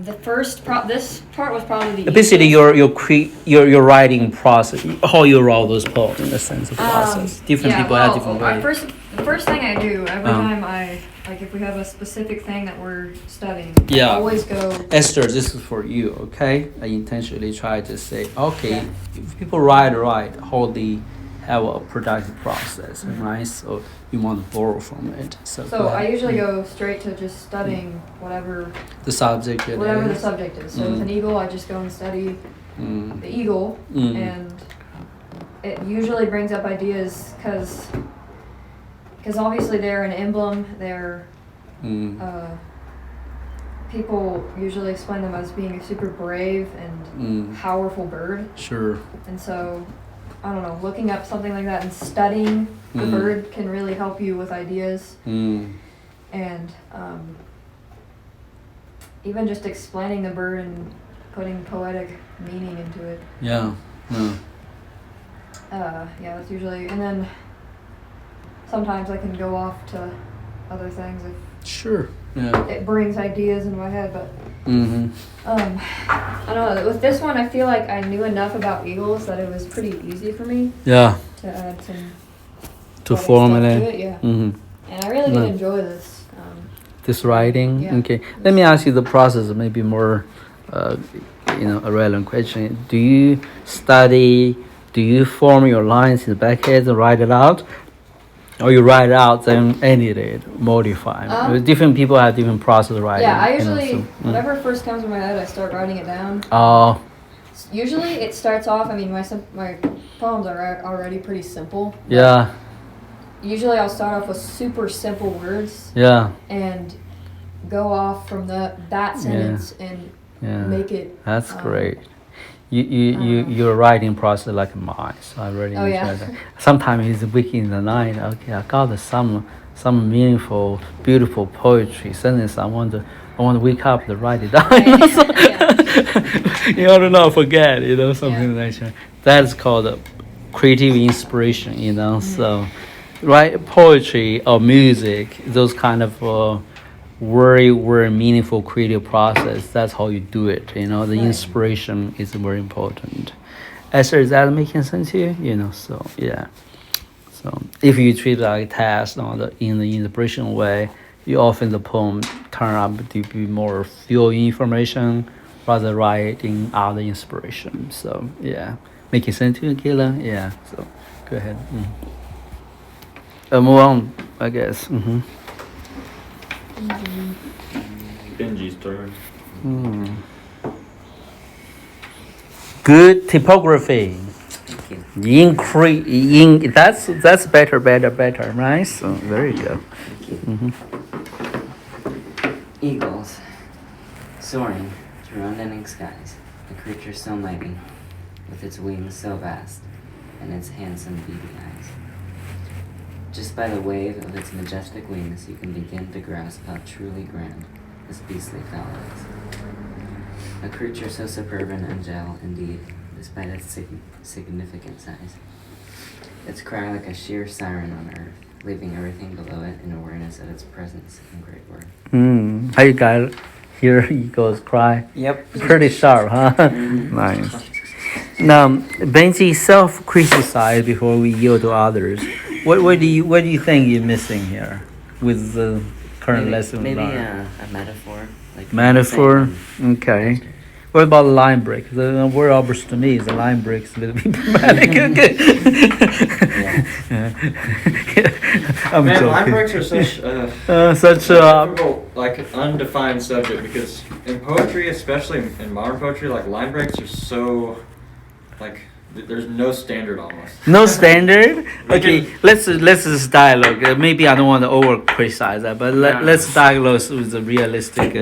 the first this part was probably the Basically, easiest. your writing process, how you wrote those poems, in a sense of process. Different yeah, people well, have different ways. The first thing I do every Um. time if we have a specific thing that we're studying, Yeah. I always go. Esther, this is for you, okay? I intentionally try to say, okay, if people write, how they have a productive process, right? So you want to borrow from it. So go So I ahead. usually go straight to just studying whatever The subject. it the is. subject is. So with an eagle, I just go and study Mm. the eagle, Mm. and it usually brings up ideas because obviously they're an emblem. They're Mm. people usually explain them as being a super brave and Mm. powerful bird, Sure. and so I don't know, looking up something like that and studying the Mm. bird can really help you with ideas, Mm. and even just explaining the bird and putting poetic meaning into it. Yeah. Yeah. Yeah, that's usually, and then sometimes I can go off to other things if Sure. Yeah. it brings ideas in my head, but Mm-hmm. I don't know, with this one I feel like I knew enough about eagles that it was pretty easy for me Yeah. to add some To poetic stuff formulate. to it, yeah. Mm-hmm. And I really did Yeah. enjoy this. This writing. Yeah. Okay. Let me ask you the process. Maybe more, a relevant question. Do you study? Do you form your lines in the back head and write it out, or you write it out then edit it, modify? Different people have different process of writing. Yeah, I you know, usually, so, whatever first comes to my head, I start writing it down. Oh. Usually it starts off, I mean, my poems are already pretty simple. Yeah. Usually I'll start off with super simple words Yeah. and go off from that sentence and Yeah. make it. That's great. Your writing process like mine, so I really Oh, enjoy yeah. that. Sometimes it's weak in the night. Okay, I got some meaningful, beautiful poetry sentence I want to I want to wake up to write it down. Right. You ought to not forget, something like that. That's called creative inspiration, So, write poetry or music, those kind of very, very meaningful creative process. That's how you do it. The inspiration is very important. Esther, is that making sense to you? So yeah. So if you treat it like a task in the inspiration way, you often the poem turn up to be more full information rather writing other inspiration. So yeah, making sense to you, Kayla? Yeah. So go ahead. Move on, I guess. Benji's turn. Good typography. Thank That's better, right? So there you go. Eagles, soaring through unending skies, a creature so mighty, with its wings so vast, and its handsome beady eyes. Just by the wave of its majestic wings, you can begin to grasp how truly grand this beastly fowl is. A creature so superb and angelic indeed, despite its significant size. Its cry like a sheer siren on earth, leaving everything below it in awareness of its presence and great worth. How you guys hear eagles cry? Yep. Pretty sharp, huh? Nice. Now, Benji self-criticize before we yield to others. What do you think you're missing here with the current lesson? Maybe learned? a metaphor. Like Metaphor. Okay. What about the line break? The word obvious to me is the line breaks a little bit dramatic. I'm Man, joking. line breaks are such Such difficult, like undefined subject, because in poetry, especially in modern poetry, like line breaks are so like there's no standard almost. no standard. Okay, let's just dialogue. Maybe I don't want to over criticize that, but let's dialogue with a realistic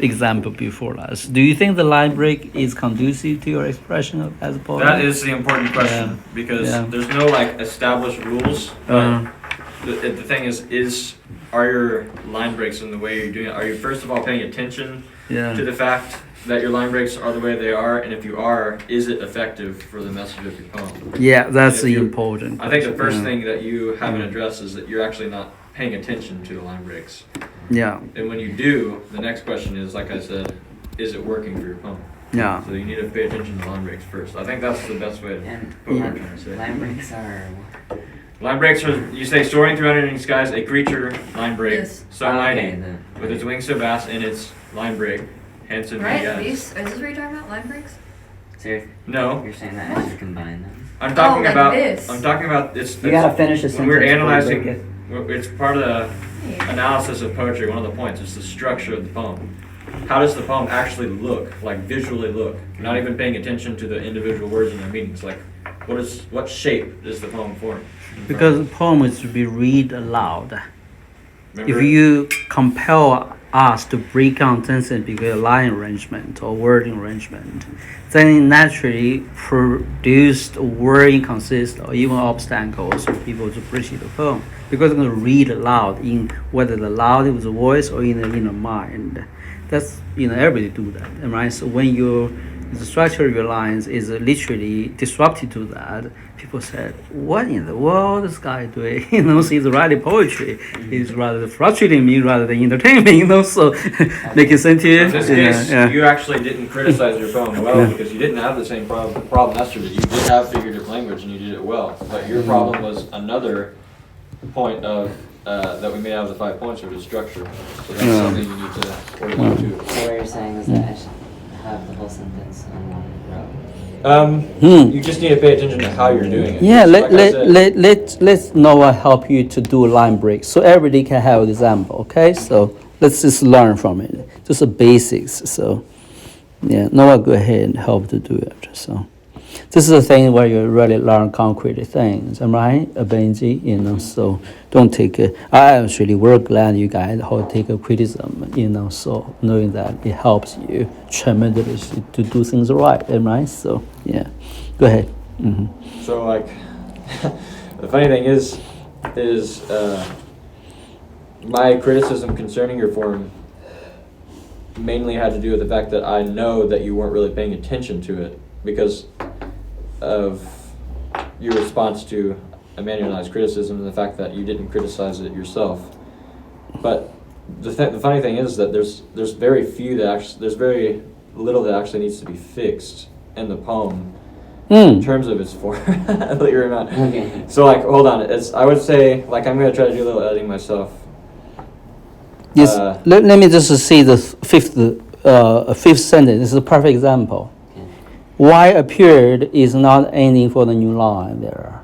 example before us. Do you think the line break is conducive to your expression as a poet? That is the important question, because there's no like established rules. The thing is are your line breaks in the way you're doing it? Are you first of all paying attention to the fact that your line breaks are the way they are, and if you are, is it effective for the message of your poem? Yeah, that's the important. I think the first thing that you haven't addressed is that you're actually not paying attention to the line breaks. Yeah. And when you do, the next question is, like I said, is it working for your poem? Yeah. So you need to pay attention to line breaks first. I think that's the best way to put what I'm trying to say. Line breaks are. Line breaks are, you say, soaring through unending skies, a creature, line break, Yes. so mighty, with its wings so vast, and its line break, handsome Right? yes. Is this what you're talking about? Line breaks? So No, you're saying that as you combine them? I'm talking like about. this. I'm talking about this. You gotta finish a when we're sentence before you analyzing. break it. It's part of the analysis of poetry. One of the points is the structure of the poem. How does the poem actually look? Like visually look. You're not even paying attention to the individual words and their meanings. Like, what shape is the poem form? Because the poem is to be read aloud. Remember? If you compel us to break down sentences because line arrangement or wording arrangement, then it naturally produced word inconsistent or even obstacles for people to appreciate the poem. Because they're going to read aloud in whether the loud is a voice or in the mind. That's everybody do that, right? So when the structure of your lines is literally disrupted to that, people said, what in the world is this guy doing? So he's writing poetry. He's rather frustrating me rather than entertaining me, so making sense to you? In this case, you actually didn't criticize your poem well because you didn't have the same problem Esther did. You did have figurative language and you did it well. But your problem was another point of that we made out of the 5 points, or the structure. So that's something you need to work on too. So what you're saying is that I should have the whole sentence on one row? You just need to pay attention to how you're doing it. Yeah, Like I said, let's Noah help you to do line breaks so everybody can have an example, okay? So let's just learn from it. Just the basics. So yeah, Noah, go ahead and help to do it. So this is a thing where you really learn concrete things, am I right, Benji? So don't take it. I actually we're glad you guys how to take a criticism, so knowing that it helps you tremendously to do things right, am I right? So yeah, go ahead. So like, the funny thing is my criticism concerning your form mainly had to do with the fact that I know that you weren't really paying attention to it because of your response to Emmanuel and I's criticism and the fact that you didn't criticize it yourself. But the funny thing is that there's very few that actually, there's very little that actually needs to be fixed in the poem in terms of its form, believe it or not. Okay. So like, hold on, I would say, like, I'm gonna try to do a little editing myself. Yes. Let me just see the fifth sentence. This is a perfect example. Okay. Why appeared is not ending for the new line there,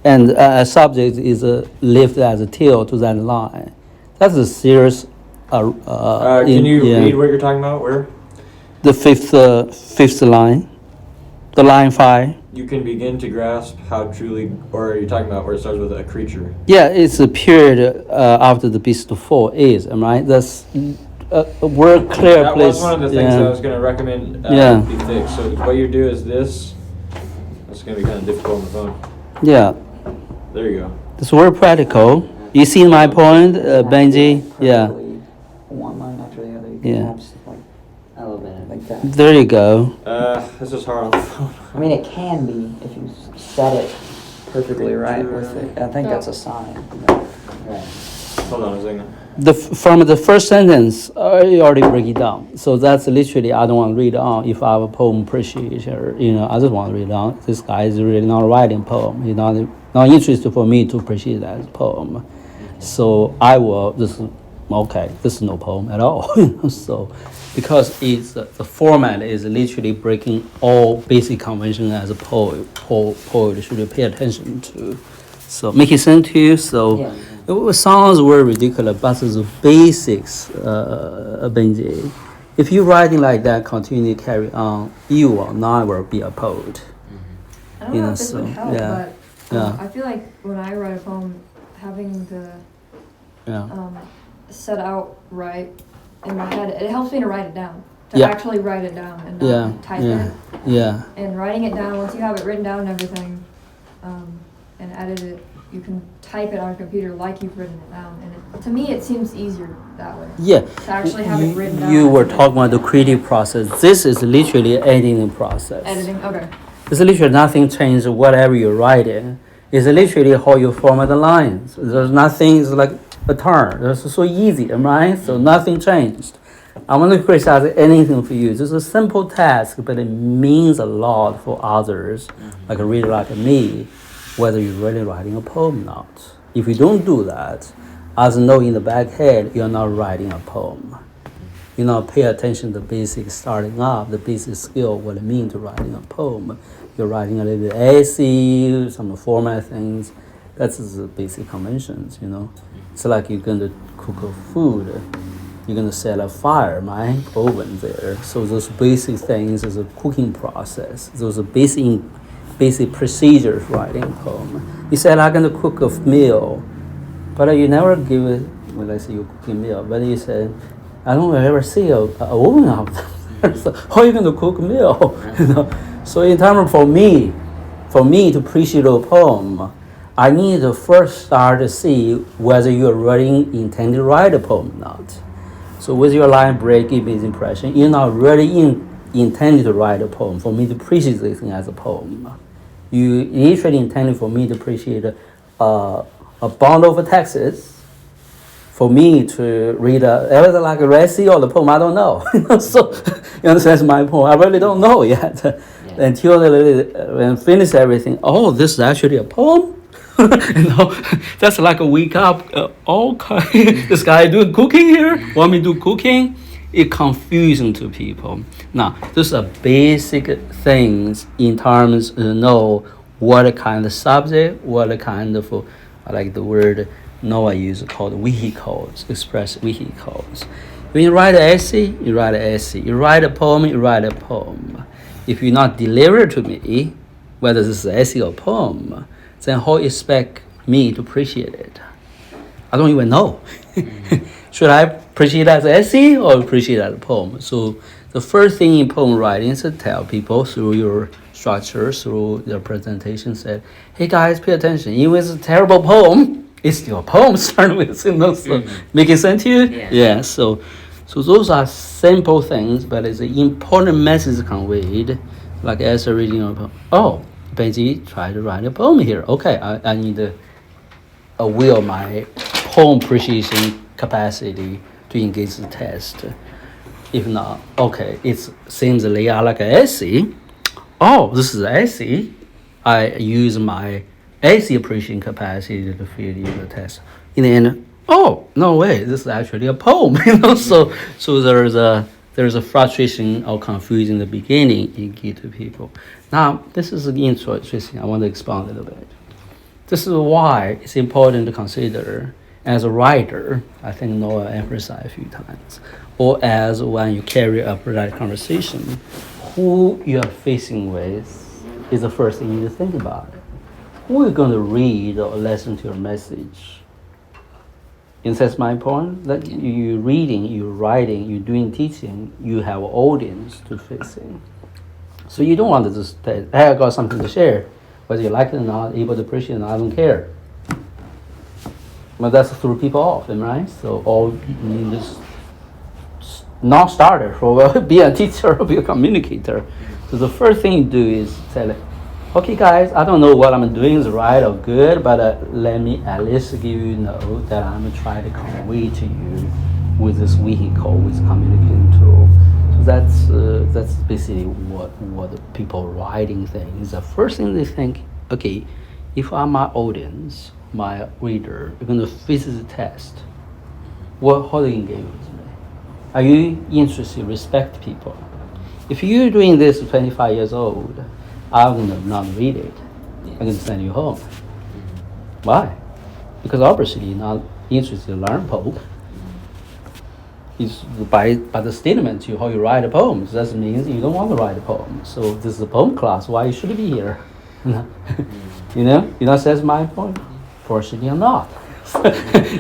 and a subject is lifted as a tail to that line. That's a serious. Can you read what you're talking about? Where? The fifth line, the line 5. You can begin to grasp how truly, or are you talking about where it starts with a creature? Yeah, it's a period after the beast to fall is, am I right? That's a word clear That place. was one of the things I was going to recommend be fixed. So what you do is this. That's going to be kind of difficult on the phone. Yeah, There you go. it's very practical. You see my point, Benji? Yeah, One line after the other. You Yeah. can just like A little bit. like that. there you go. This is hard on the phone. I mean, it can be if you set it perfectly right with it. I think that's a sign. Right. Hold on a second. From the first sentence, I already break it down. So that's literally, I don't want to read on if I have a poem appreciation, I just want to read on. This guy is really not writing poem. He's not interested for me to appreciate that as a poem. So I will, this is no poem at all. So, because it's the format is literally breaking all basic convention as a poet should pay attention to. So making sense to you? So Yeah. it sounds very ridiculous, but it's the basics, Benji. If you writing like that, continue to carry on, you will never be a poet. I don't know if this would help, yeah. but Yeah. I feel like when I write a poem, having the Yeah. set out right in my head, it helps me to write it down. To Yeah. actually write it down and not Yeah. type Yeah. it. Yeah. And writing it down, once you have it written down and everything, and edit it, you can type it on your computer like you've written it down. And to me, it seems easier that way. Yeah. To actually have it written down. You were talking about the creative process. This is literally editing process. Editing, okay. It's literally nothing changes whatever you're writing. It's literally how you format the lines. There's nothing, it's like a turn. It's so easy, right? So nothing changed. I want to criticize anything for you. It's a simple task, but it means a lot for others, like a reader like me, whether you're really writing a poem or not. If you don't do that, as know in the back head, you're not writing a poem. You know, pay attention to the basic starting up, the basic skill, what it means to writing a poem. You're writing a little bit essay, some format things. That's the basic conventions, It's like you're going to cook a food. You're going to set a fire, my oven there. So those basic things is a cooking process. Those are basic procedures writing a poem. You said, I'm going to cook a meal, but you never give it, when I say you cooking meal, but you said, I don't ever see a woman out there. So how are you going to cook a meal? So in terms for me to appreciate a poem, I need to first start to see whether you're really intending to write a poem or not. So with your line break, give me this impression, you're not really intending to write a poem for me to appreciate this thing as a poem. You initially intended for me to appreciate a bundle of texts, for me to read everything like a recipe or the poem, I don't know. So you understand my point? I really don't know yet. Until when finish everything, oh, this is actually a poem? That's like a wake up, okay, this guy doing cooking here, want me to do cooking? It's confusing to people. Now, these are basic things in terms of know what kind of subject, what kind of, I like the word Noah used called vehicles, express vehicles. When you write an essay, you write an essay. You write a poem, you write a poem. If you not deliver to me, whether this is an essay or poem, then how expect me to appreciate it? I don't even know. Should I appreciate it as an essay or appreciate it as a poem? So the first thing in poem writing is to tell people through your structure, through your presentation, said, hey guys, pay attention. Even if it's a terrible poem, it's still a poem, start with, so making sense to you? Yeah. So So those are simple things, but it's an important message conveyed, like as a reading of a poem. Oh, Benji tried to write a poem here. Okay, I need to will my poem appreciation capacity to engage the test. If not, okay, it seems like an essay. Oh, this is an essay. I use my essay appreciation capacity to fill in the test. In the end, oh no way, this is actually a poem. So there's a frustration or confusion in the beginning you give to people. Now this is interesting. I want to expand a little bit. This is why it's important to consider as a writer. I think Noah emphasized a few times, or as when you carry a polite conversation, who you are facing with is the first thing you need to think about. Who is going to read or listen to your message? And that's my point. That you're reading, you're writing, you're doing teaching, you have an audience to facing. So you don't want to just say, hey, I got something to share. Whether you like it or not, able to appreciate it or not, I don't care. But that's throw people off, right? So all you need is non-starter for be a teacher or be a communicator. So the first thing you do is say, okay guys, I don't know what I'm doing is right or good, but let me at least give you know that I'm trying to convey to you with this vehicle, with communicating tool. So that's basically what the people writing things. The first thing they think, okay, if I'm my audience, my reader, you're going to face the test, how do you engage with me? Are you interested, respect people? If you're doing this at 25 years old, I'm going to not read it. I'm going to send you home. Why? Because obviously you're not interested in learn poem. It's by the statement how you write a poem. That means you don't want to write a poem. So this is a poem class. Why you should be here? You know that's my point. Fortunately, you're not.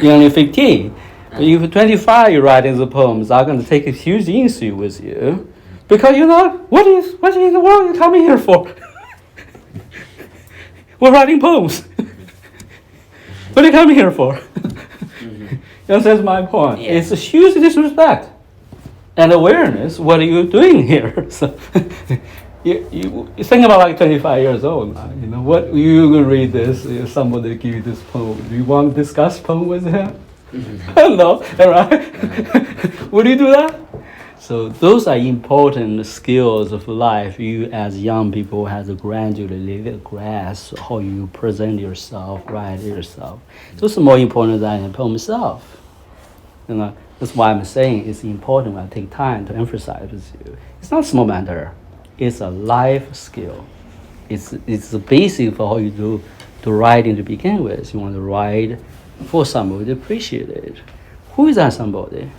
You're only 15. But if you're 25, you're writing the poems. I'm going to take a huge issue with you, because you know what in the world you coming here for? We're writing poems. What are you coming here for? That's my point. Yeah. It's a huge disrespect and awareness. What are you doing here? So you think about like 25 years old now. You know what you gonna read this? If somebody give you this poem, do you want to discuss poem with him? No, right? Would you do that? So those are important skills of life. You as young people have to gradually grasp how you present yourself, write yourself. Those are more important than the poem itself. That's why I'm saying it's important when I take time to emphasize with you. It's not a small matter. It's a life skill. It's the basic for how you do the writing to begin with. You want to write for somebody to appreciate it. Who is that somebody?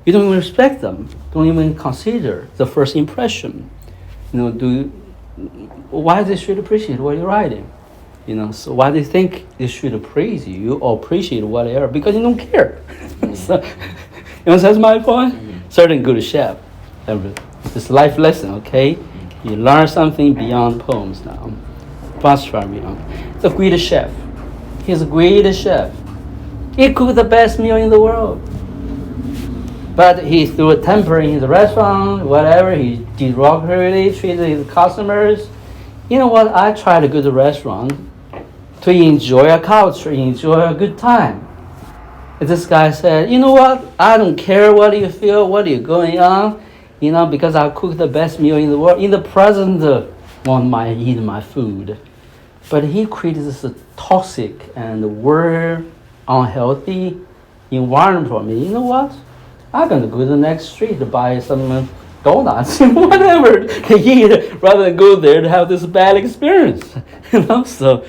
You don't even respect them. Don't even consider the first impression. Why they should appreciate what you're writing? So why they think they should praise you or appreciate whatever? Because you don't care. So, that's my point. Certain good chef. It's life lesson, okay? You learn something beyond poems now. Fast from It's a great chef. He's a great chef. He cooked the best meal in the world. But he threw a temper in his restaurant, whatever. He derogatorily treated his customers. You know what? I try to go to the restaurant to enjoy a culture, enjoy a good time. And this guy said, you know what? I don't care what you feel, what is going on, because I cook the best meal in the world. In the present, one might eat my food. But he created this toxic and very unhealthy environment for me. You know what? I'm going to go to the next street to buy some donuts, whatever to eat, rather than go there to have this bad experience. So,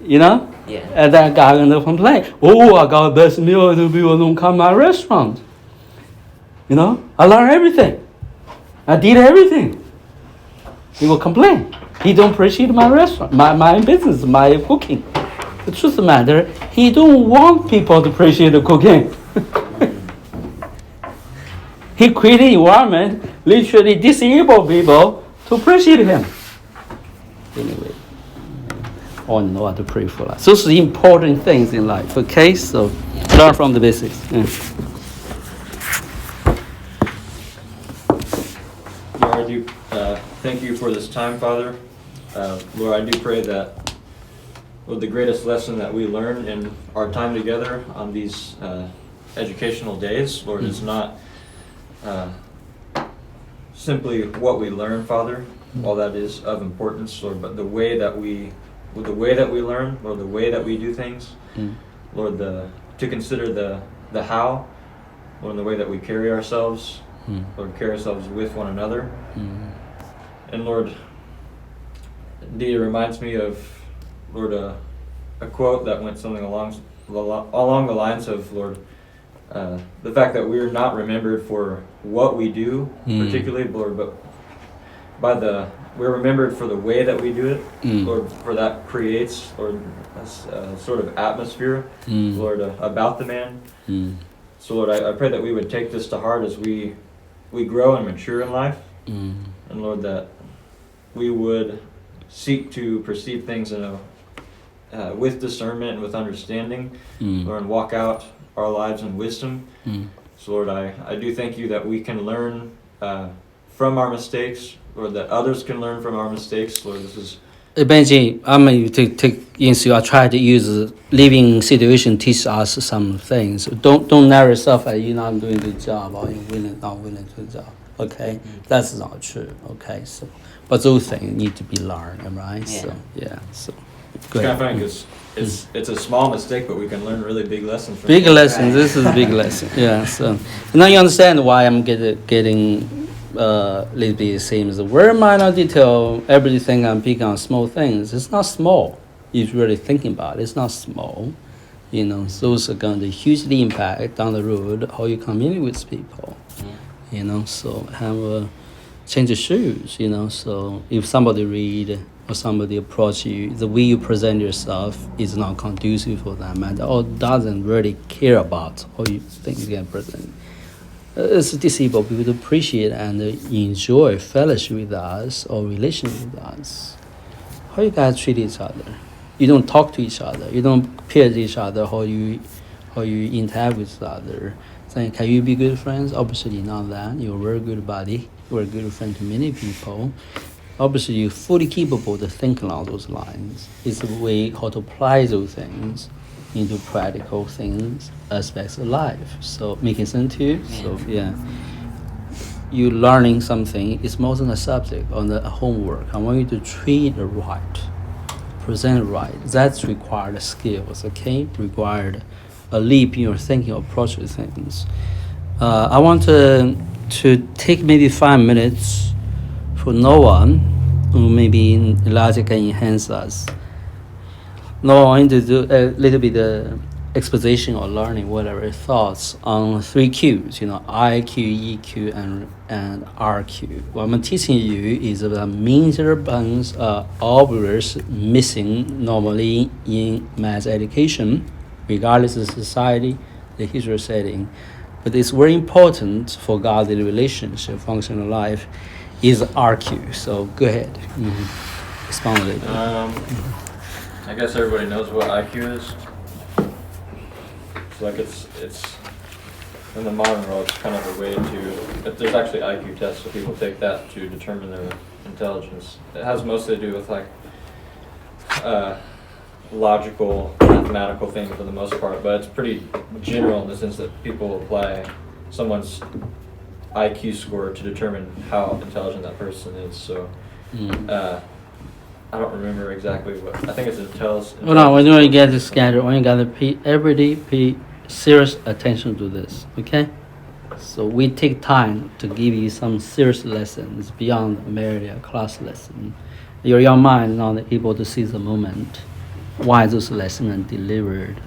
yeah. And that guy gonna complain. Oh, I got the best meal, and people don't come to my restaurant. I learned everything. I did everything. He will complain. He don't appreciate my restaurant, my business, my cooking. The truth of the matter, he don't want people to appreciate the cooking. He created an environment, literally disable people to appreciate him. Anyway, all know how to pray for life. So those are important things in life, okay? So learn from the basics. Yeah. thank you for this time, Father. Lord, I do pray that, Lord, the greatest lesson that we learn in our time together on these educational days, Lord, is not simply what we learn, Father, all that is of importance, Lord, but the way that we learn, Lord, the way that we do things, Lord, to consider the how, Lord, the way that we carry ourselves, Lord, carry ourselves with one another. And Lord, indeed, it reminds me of, Lord, a quote that went something along the lines of, Lord, the fact that we're not remembered for what we do, particularly, Lord, but we're remembered for the way that we do it, Lord, for that creates, Lord, a sort of atmosphere, Lord, about the man. So, Lord, I pray that we would take this to heart as we grow and mature in life, and Lord, that we would seek to perceive things with discernment and with understanding, Lord, and walk out our lives in wisdom. So, Lord, I do thank you that we can learn from our mistakes, Lord, that others can learn from our mistakes. Lord, this is Benji, I'm going to take into I try to use living situation teach us some things. Don't narrow yourself at you're not doing the job or you're not willing to do the job. Okay, that's not true. Okay, so but those things need to be learned, right? Yeah. So yeah, so it's kind of funny because it's a small mistake, but we can learn really big lessons from big it. lesson. This is a big lesson. Yeah. So now you understand why I'm getting little bit seems very minor detail. Everything I'm picking on small things. It's not small. If you're really thinking about it, it's not small. You know, those are going to hugely impact down the road how you communicate with people. You know, so have a change of shoes. You know, so if somebody read or somebody approach you, the way you present yourself is not conducive for them, and or doesn't really care about how you think you can present. It's disabled people to appreciate and enjoy fellowship with us or relation with us. How you guys treat each other? You don't talk to each other. You don't compare to each other how you interact with each other. Then can you be good friends? Obviously not that. You're a very good buddy. You're a good friend to many people. Obviously you're fully capable to think along those lines. It's a way how to apply those things into practical things, aspects of life. So making sense to you? So yeah. You learning something is more than a subject on the homework. I want you to treat it right, present it right. That's required skills, okay? Required a leap in your thinking approach to things. I want to take maybe 5 minutes for no one who maybe Elijah can enhance us. Now I want to do a little bit of exposition or learning, whatever, thoughts on 3 Qs, you know, IQ, EQ, and RQ. What I'm teaching you is about major bunch of obvious missing normally in math education, regardless of society, the history setting. But it's very important for godly relationship, functional life, is RQ. So go ahead, expound a little bit. I guess everybody knows what IQ is. So like it's in the modern world, it's kind of a way to. There's actually IQ tests, so people take that to determine their intelligence. It has mostly to do with like logical, mathematical things for the most part, but it's pretty general in the sense that people apply someone's IQ score to determine how intelligent that person is. So. I don't remember exactly what. I think it's intelligence. Hold on, when you get the schedule, when you got to pay serious attention to this, okay? So we take time to give you some serious lessons beyond merely a class lesson. Your mind not able to see the moment why those lessons are delivered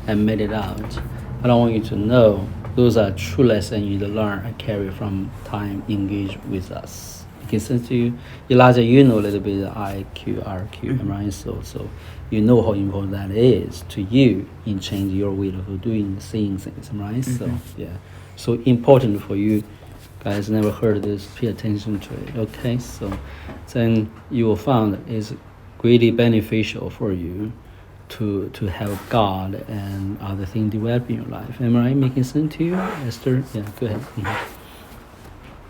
and made it out. But I want you to know those are true lessons you need to learn and carry from time engaged with us. Sense to you, Elijah, you know a little bit of IQ, RQ, right? So you know how important that is to you in changing your way of doing, seeing things, right? So yeah, so important for you guys. Never heard this. Pay attention to it. Okay, so then you will find it's greatly beneficial for you to have God and other things develop in your life. Am I right? Making sense to you, Esther? Yeah, go ahead.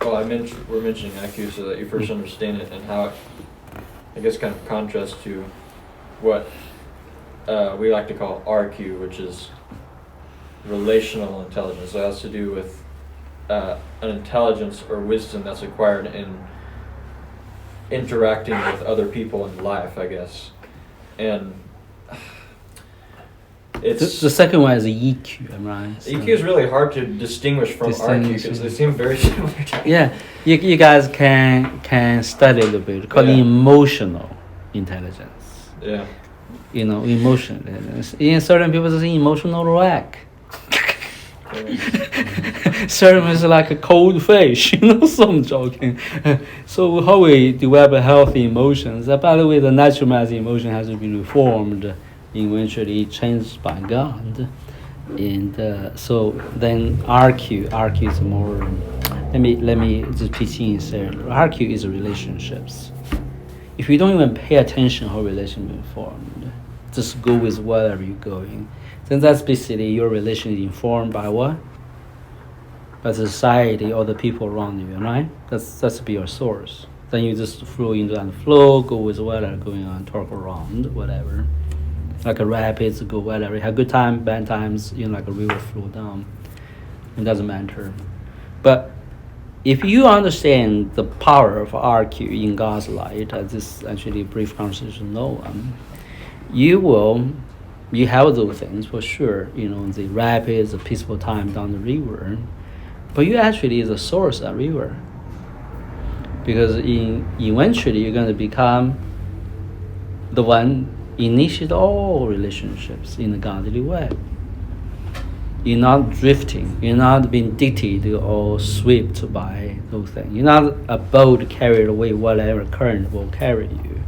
well, we're mentioning IQ so that you first understand it and how it, I guess, kind of contrasts to what we like to call RQ, which is relational intelligence. So it has to do with an intelligence or wisdom that's acquired in interacting with other people in life, I guess. And it's The second one is EQ, am I right? So- EQ is really hard to distinguish from RQ because they seem very similar. Yeah, you guys can study a little bit. Called Yeah. emotional intelligence. Yeah. You know, emotional intelligence. In certain people, it's emotional wreck. Certain is like a cold fish. You know, so I'm joking. So how we develop healthy emotions? By the way, the natural mass emotion has to be reformed, eventually changed by God. And so then RQ is more. Let me just pitch in here. RQ is relationships. If you don't even pay attention how relationship is formed, just go with wherever you're going, then that's basically your relation is informed by what? By society or the people around you, right? That's be your source. Then you just flow into and flow, go with whatever going on, talk around, whatever. Like a rapids, go whatever. Have good time, bad times, like a river flow down. It doesn't matter. But if you understand the power of RQ in God's light, as this actually brief conversation, you have those things for sure. The rapids, the peaceful time down the river, but you actually is the source of that river. Because eventually you're going to become the one initiate all relationships in a godly way. You're not drifting. You're not being dictated or swept by those things. You're not a boat carried away whatever current will carry you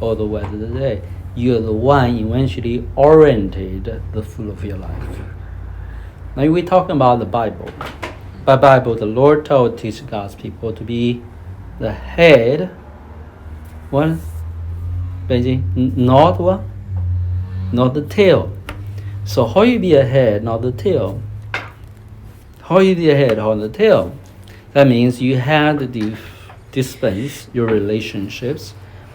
all the way to the day. You're the one eventually oriented the flow of your life. Now we're talking about the Bible. By Bible, the Lord teach God's people to be the head. What? Benji? Not what? Not the tail. So how you be a head, not the tail? How you be a head, not the tail? That means you had to dispense your relationships,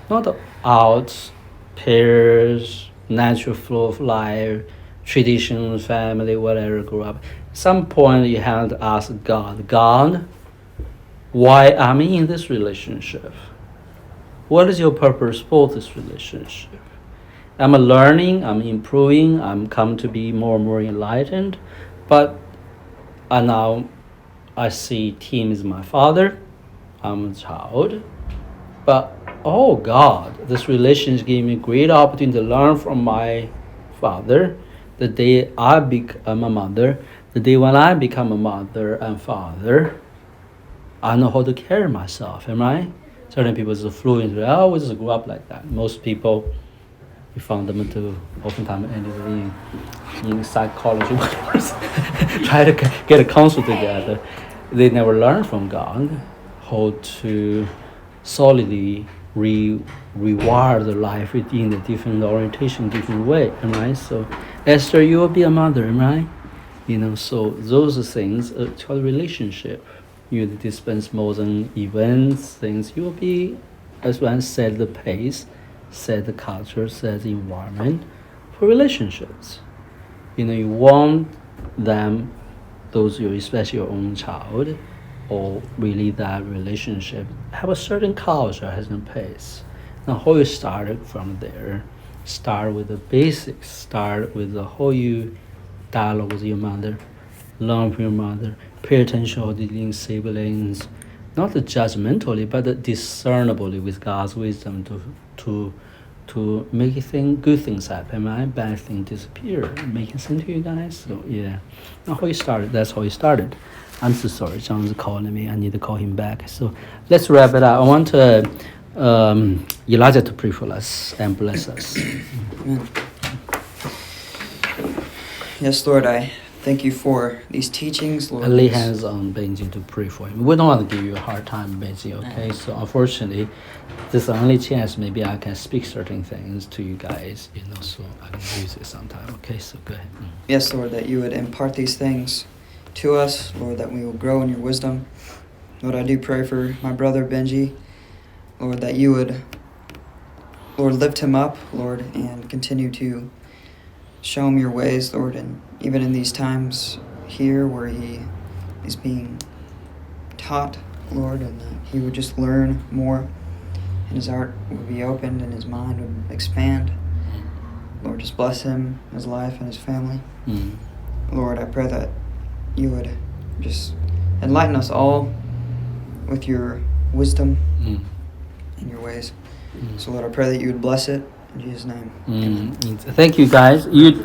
not out, pairs, natural flow of life, tradition, family, whatever, grew up. Some point you have to ask God, why am I in this relationship? What is your purpose for this relationship? I'm learning, I'm improving, I'm come to be more and more enlightened, but now I see Tim is my father, I'm a child, but oh God, this relationship gave me great opportunity to learn from my father. The day I become a mother, the day when I become a mother and father, I know how to carry myself, am I? Certain people just flew into it. I always grew up like that. Most people, we found them to oftentimes ended in psychology, try to get a counsel together. They never learn from God how to solidly rewire their life in a different orientation, different way, right? So, Esther, you will be a mother, right? So those are things, it's called relationship. You dispense more than events, things. You will be, as one set the pace, set the culture, set the environment for relationships. You want them, those you, especially your own child, or really that relationship, have a certain culture, has a pace. Now, how you start from there? Start with the basics. Start with the how you dialogue with your mother, learn from your mother, pay attention to dealing siblings, not judgmentally, but discernibly with God's wisdom to make good things happen, right? Bad things disappear. Making sense to you guys? So yeah. Now how you started, that's how you started. I'm so sorry, John's calling me. I need to call him back. So let's wrap it up. I want Elijah to pray for us and bless us. Yes, Lord, I thank you for these teachings, Lord. I lay hands on Benji to pray for him. We don't want to give you a hard time, Benji, okay? So unfortunately, this is the only chance maybe I can speak certain things to you guys, so I can use it sometime, okay? So go ahead. Yes, Lord, that you would impart these things to us, Lord, that we will grow in your wisdom. Lord, I do pray for my brother Benji, Lord, that you would, Lord, lift him up, Lord, and continue to show him your ways, Lord, and even in these times here where he is being taught, Lord, and that he would just learn more, and his heart would be opened and his mind would expand. Lord, just bless him, his life, and his family. Lord, I pray that you would just enlighten us all with your wisdom and your ways. So, Lord, I pray that you would bless it. In Jesus' name. Amen. Thank you, guys. You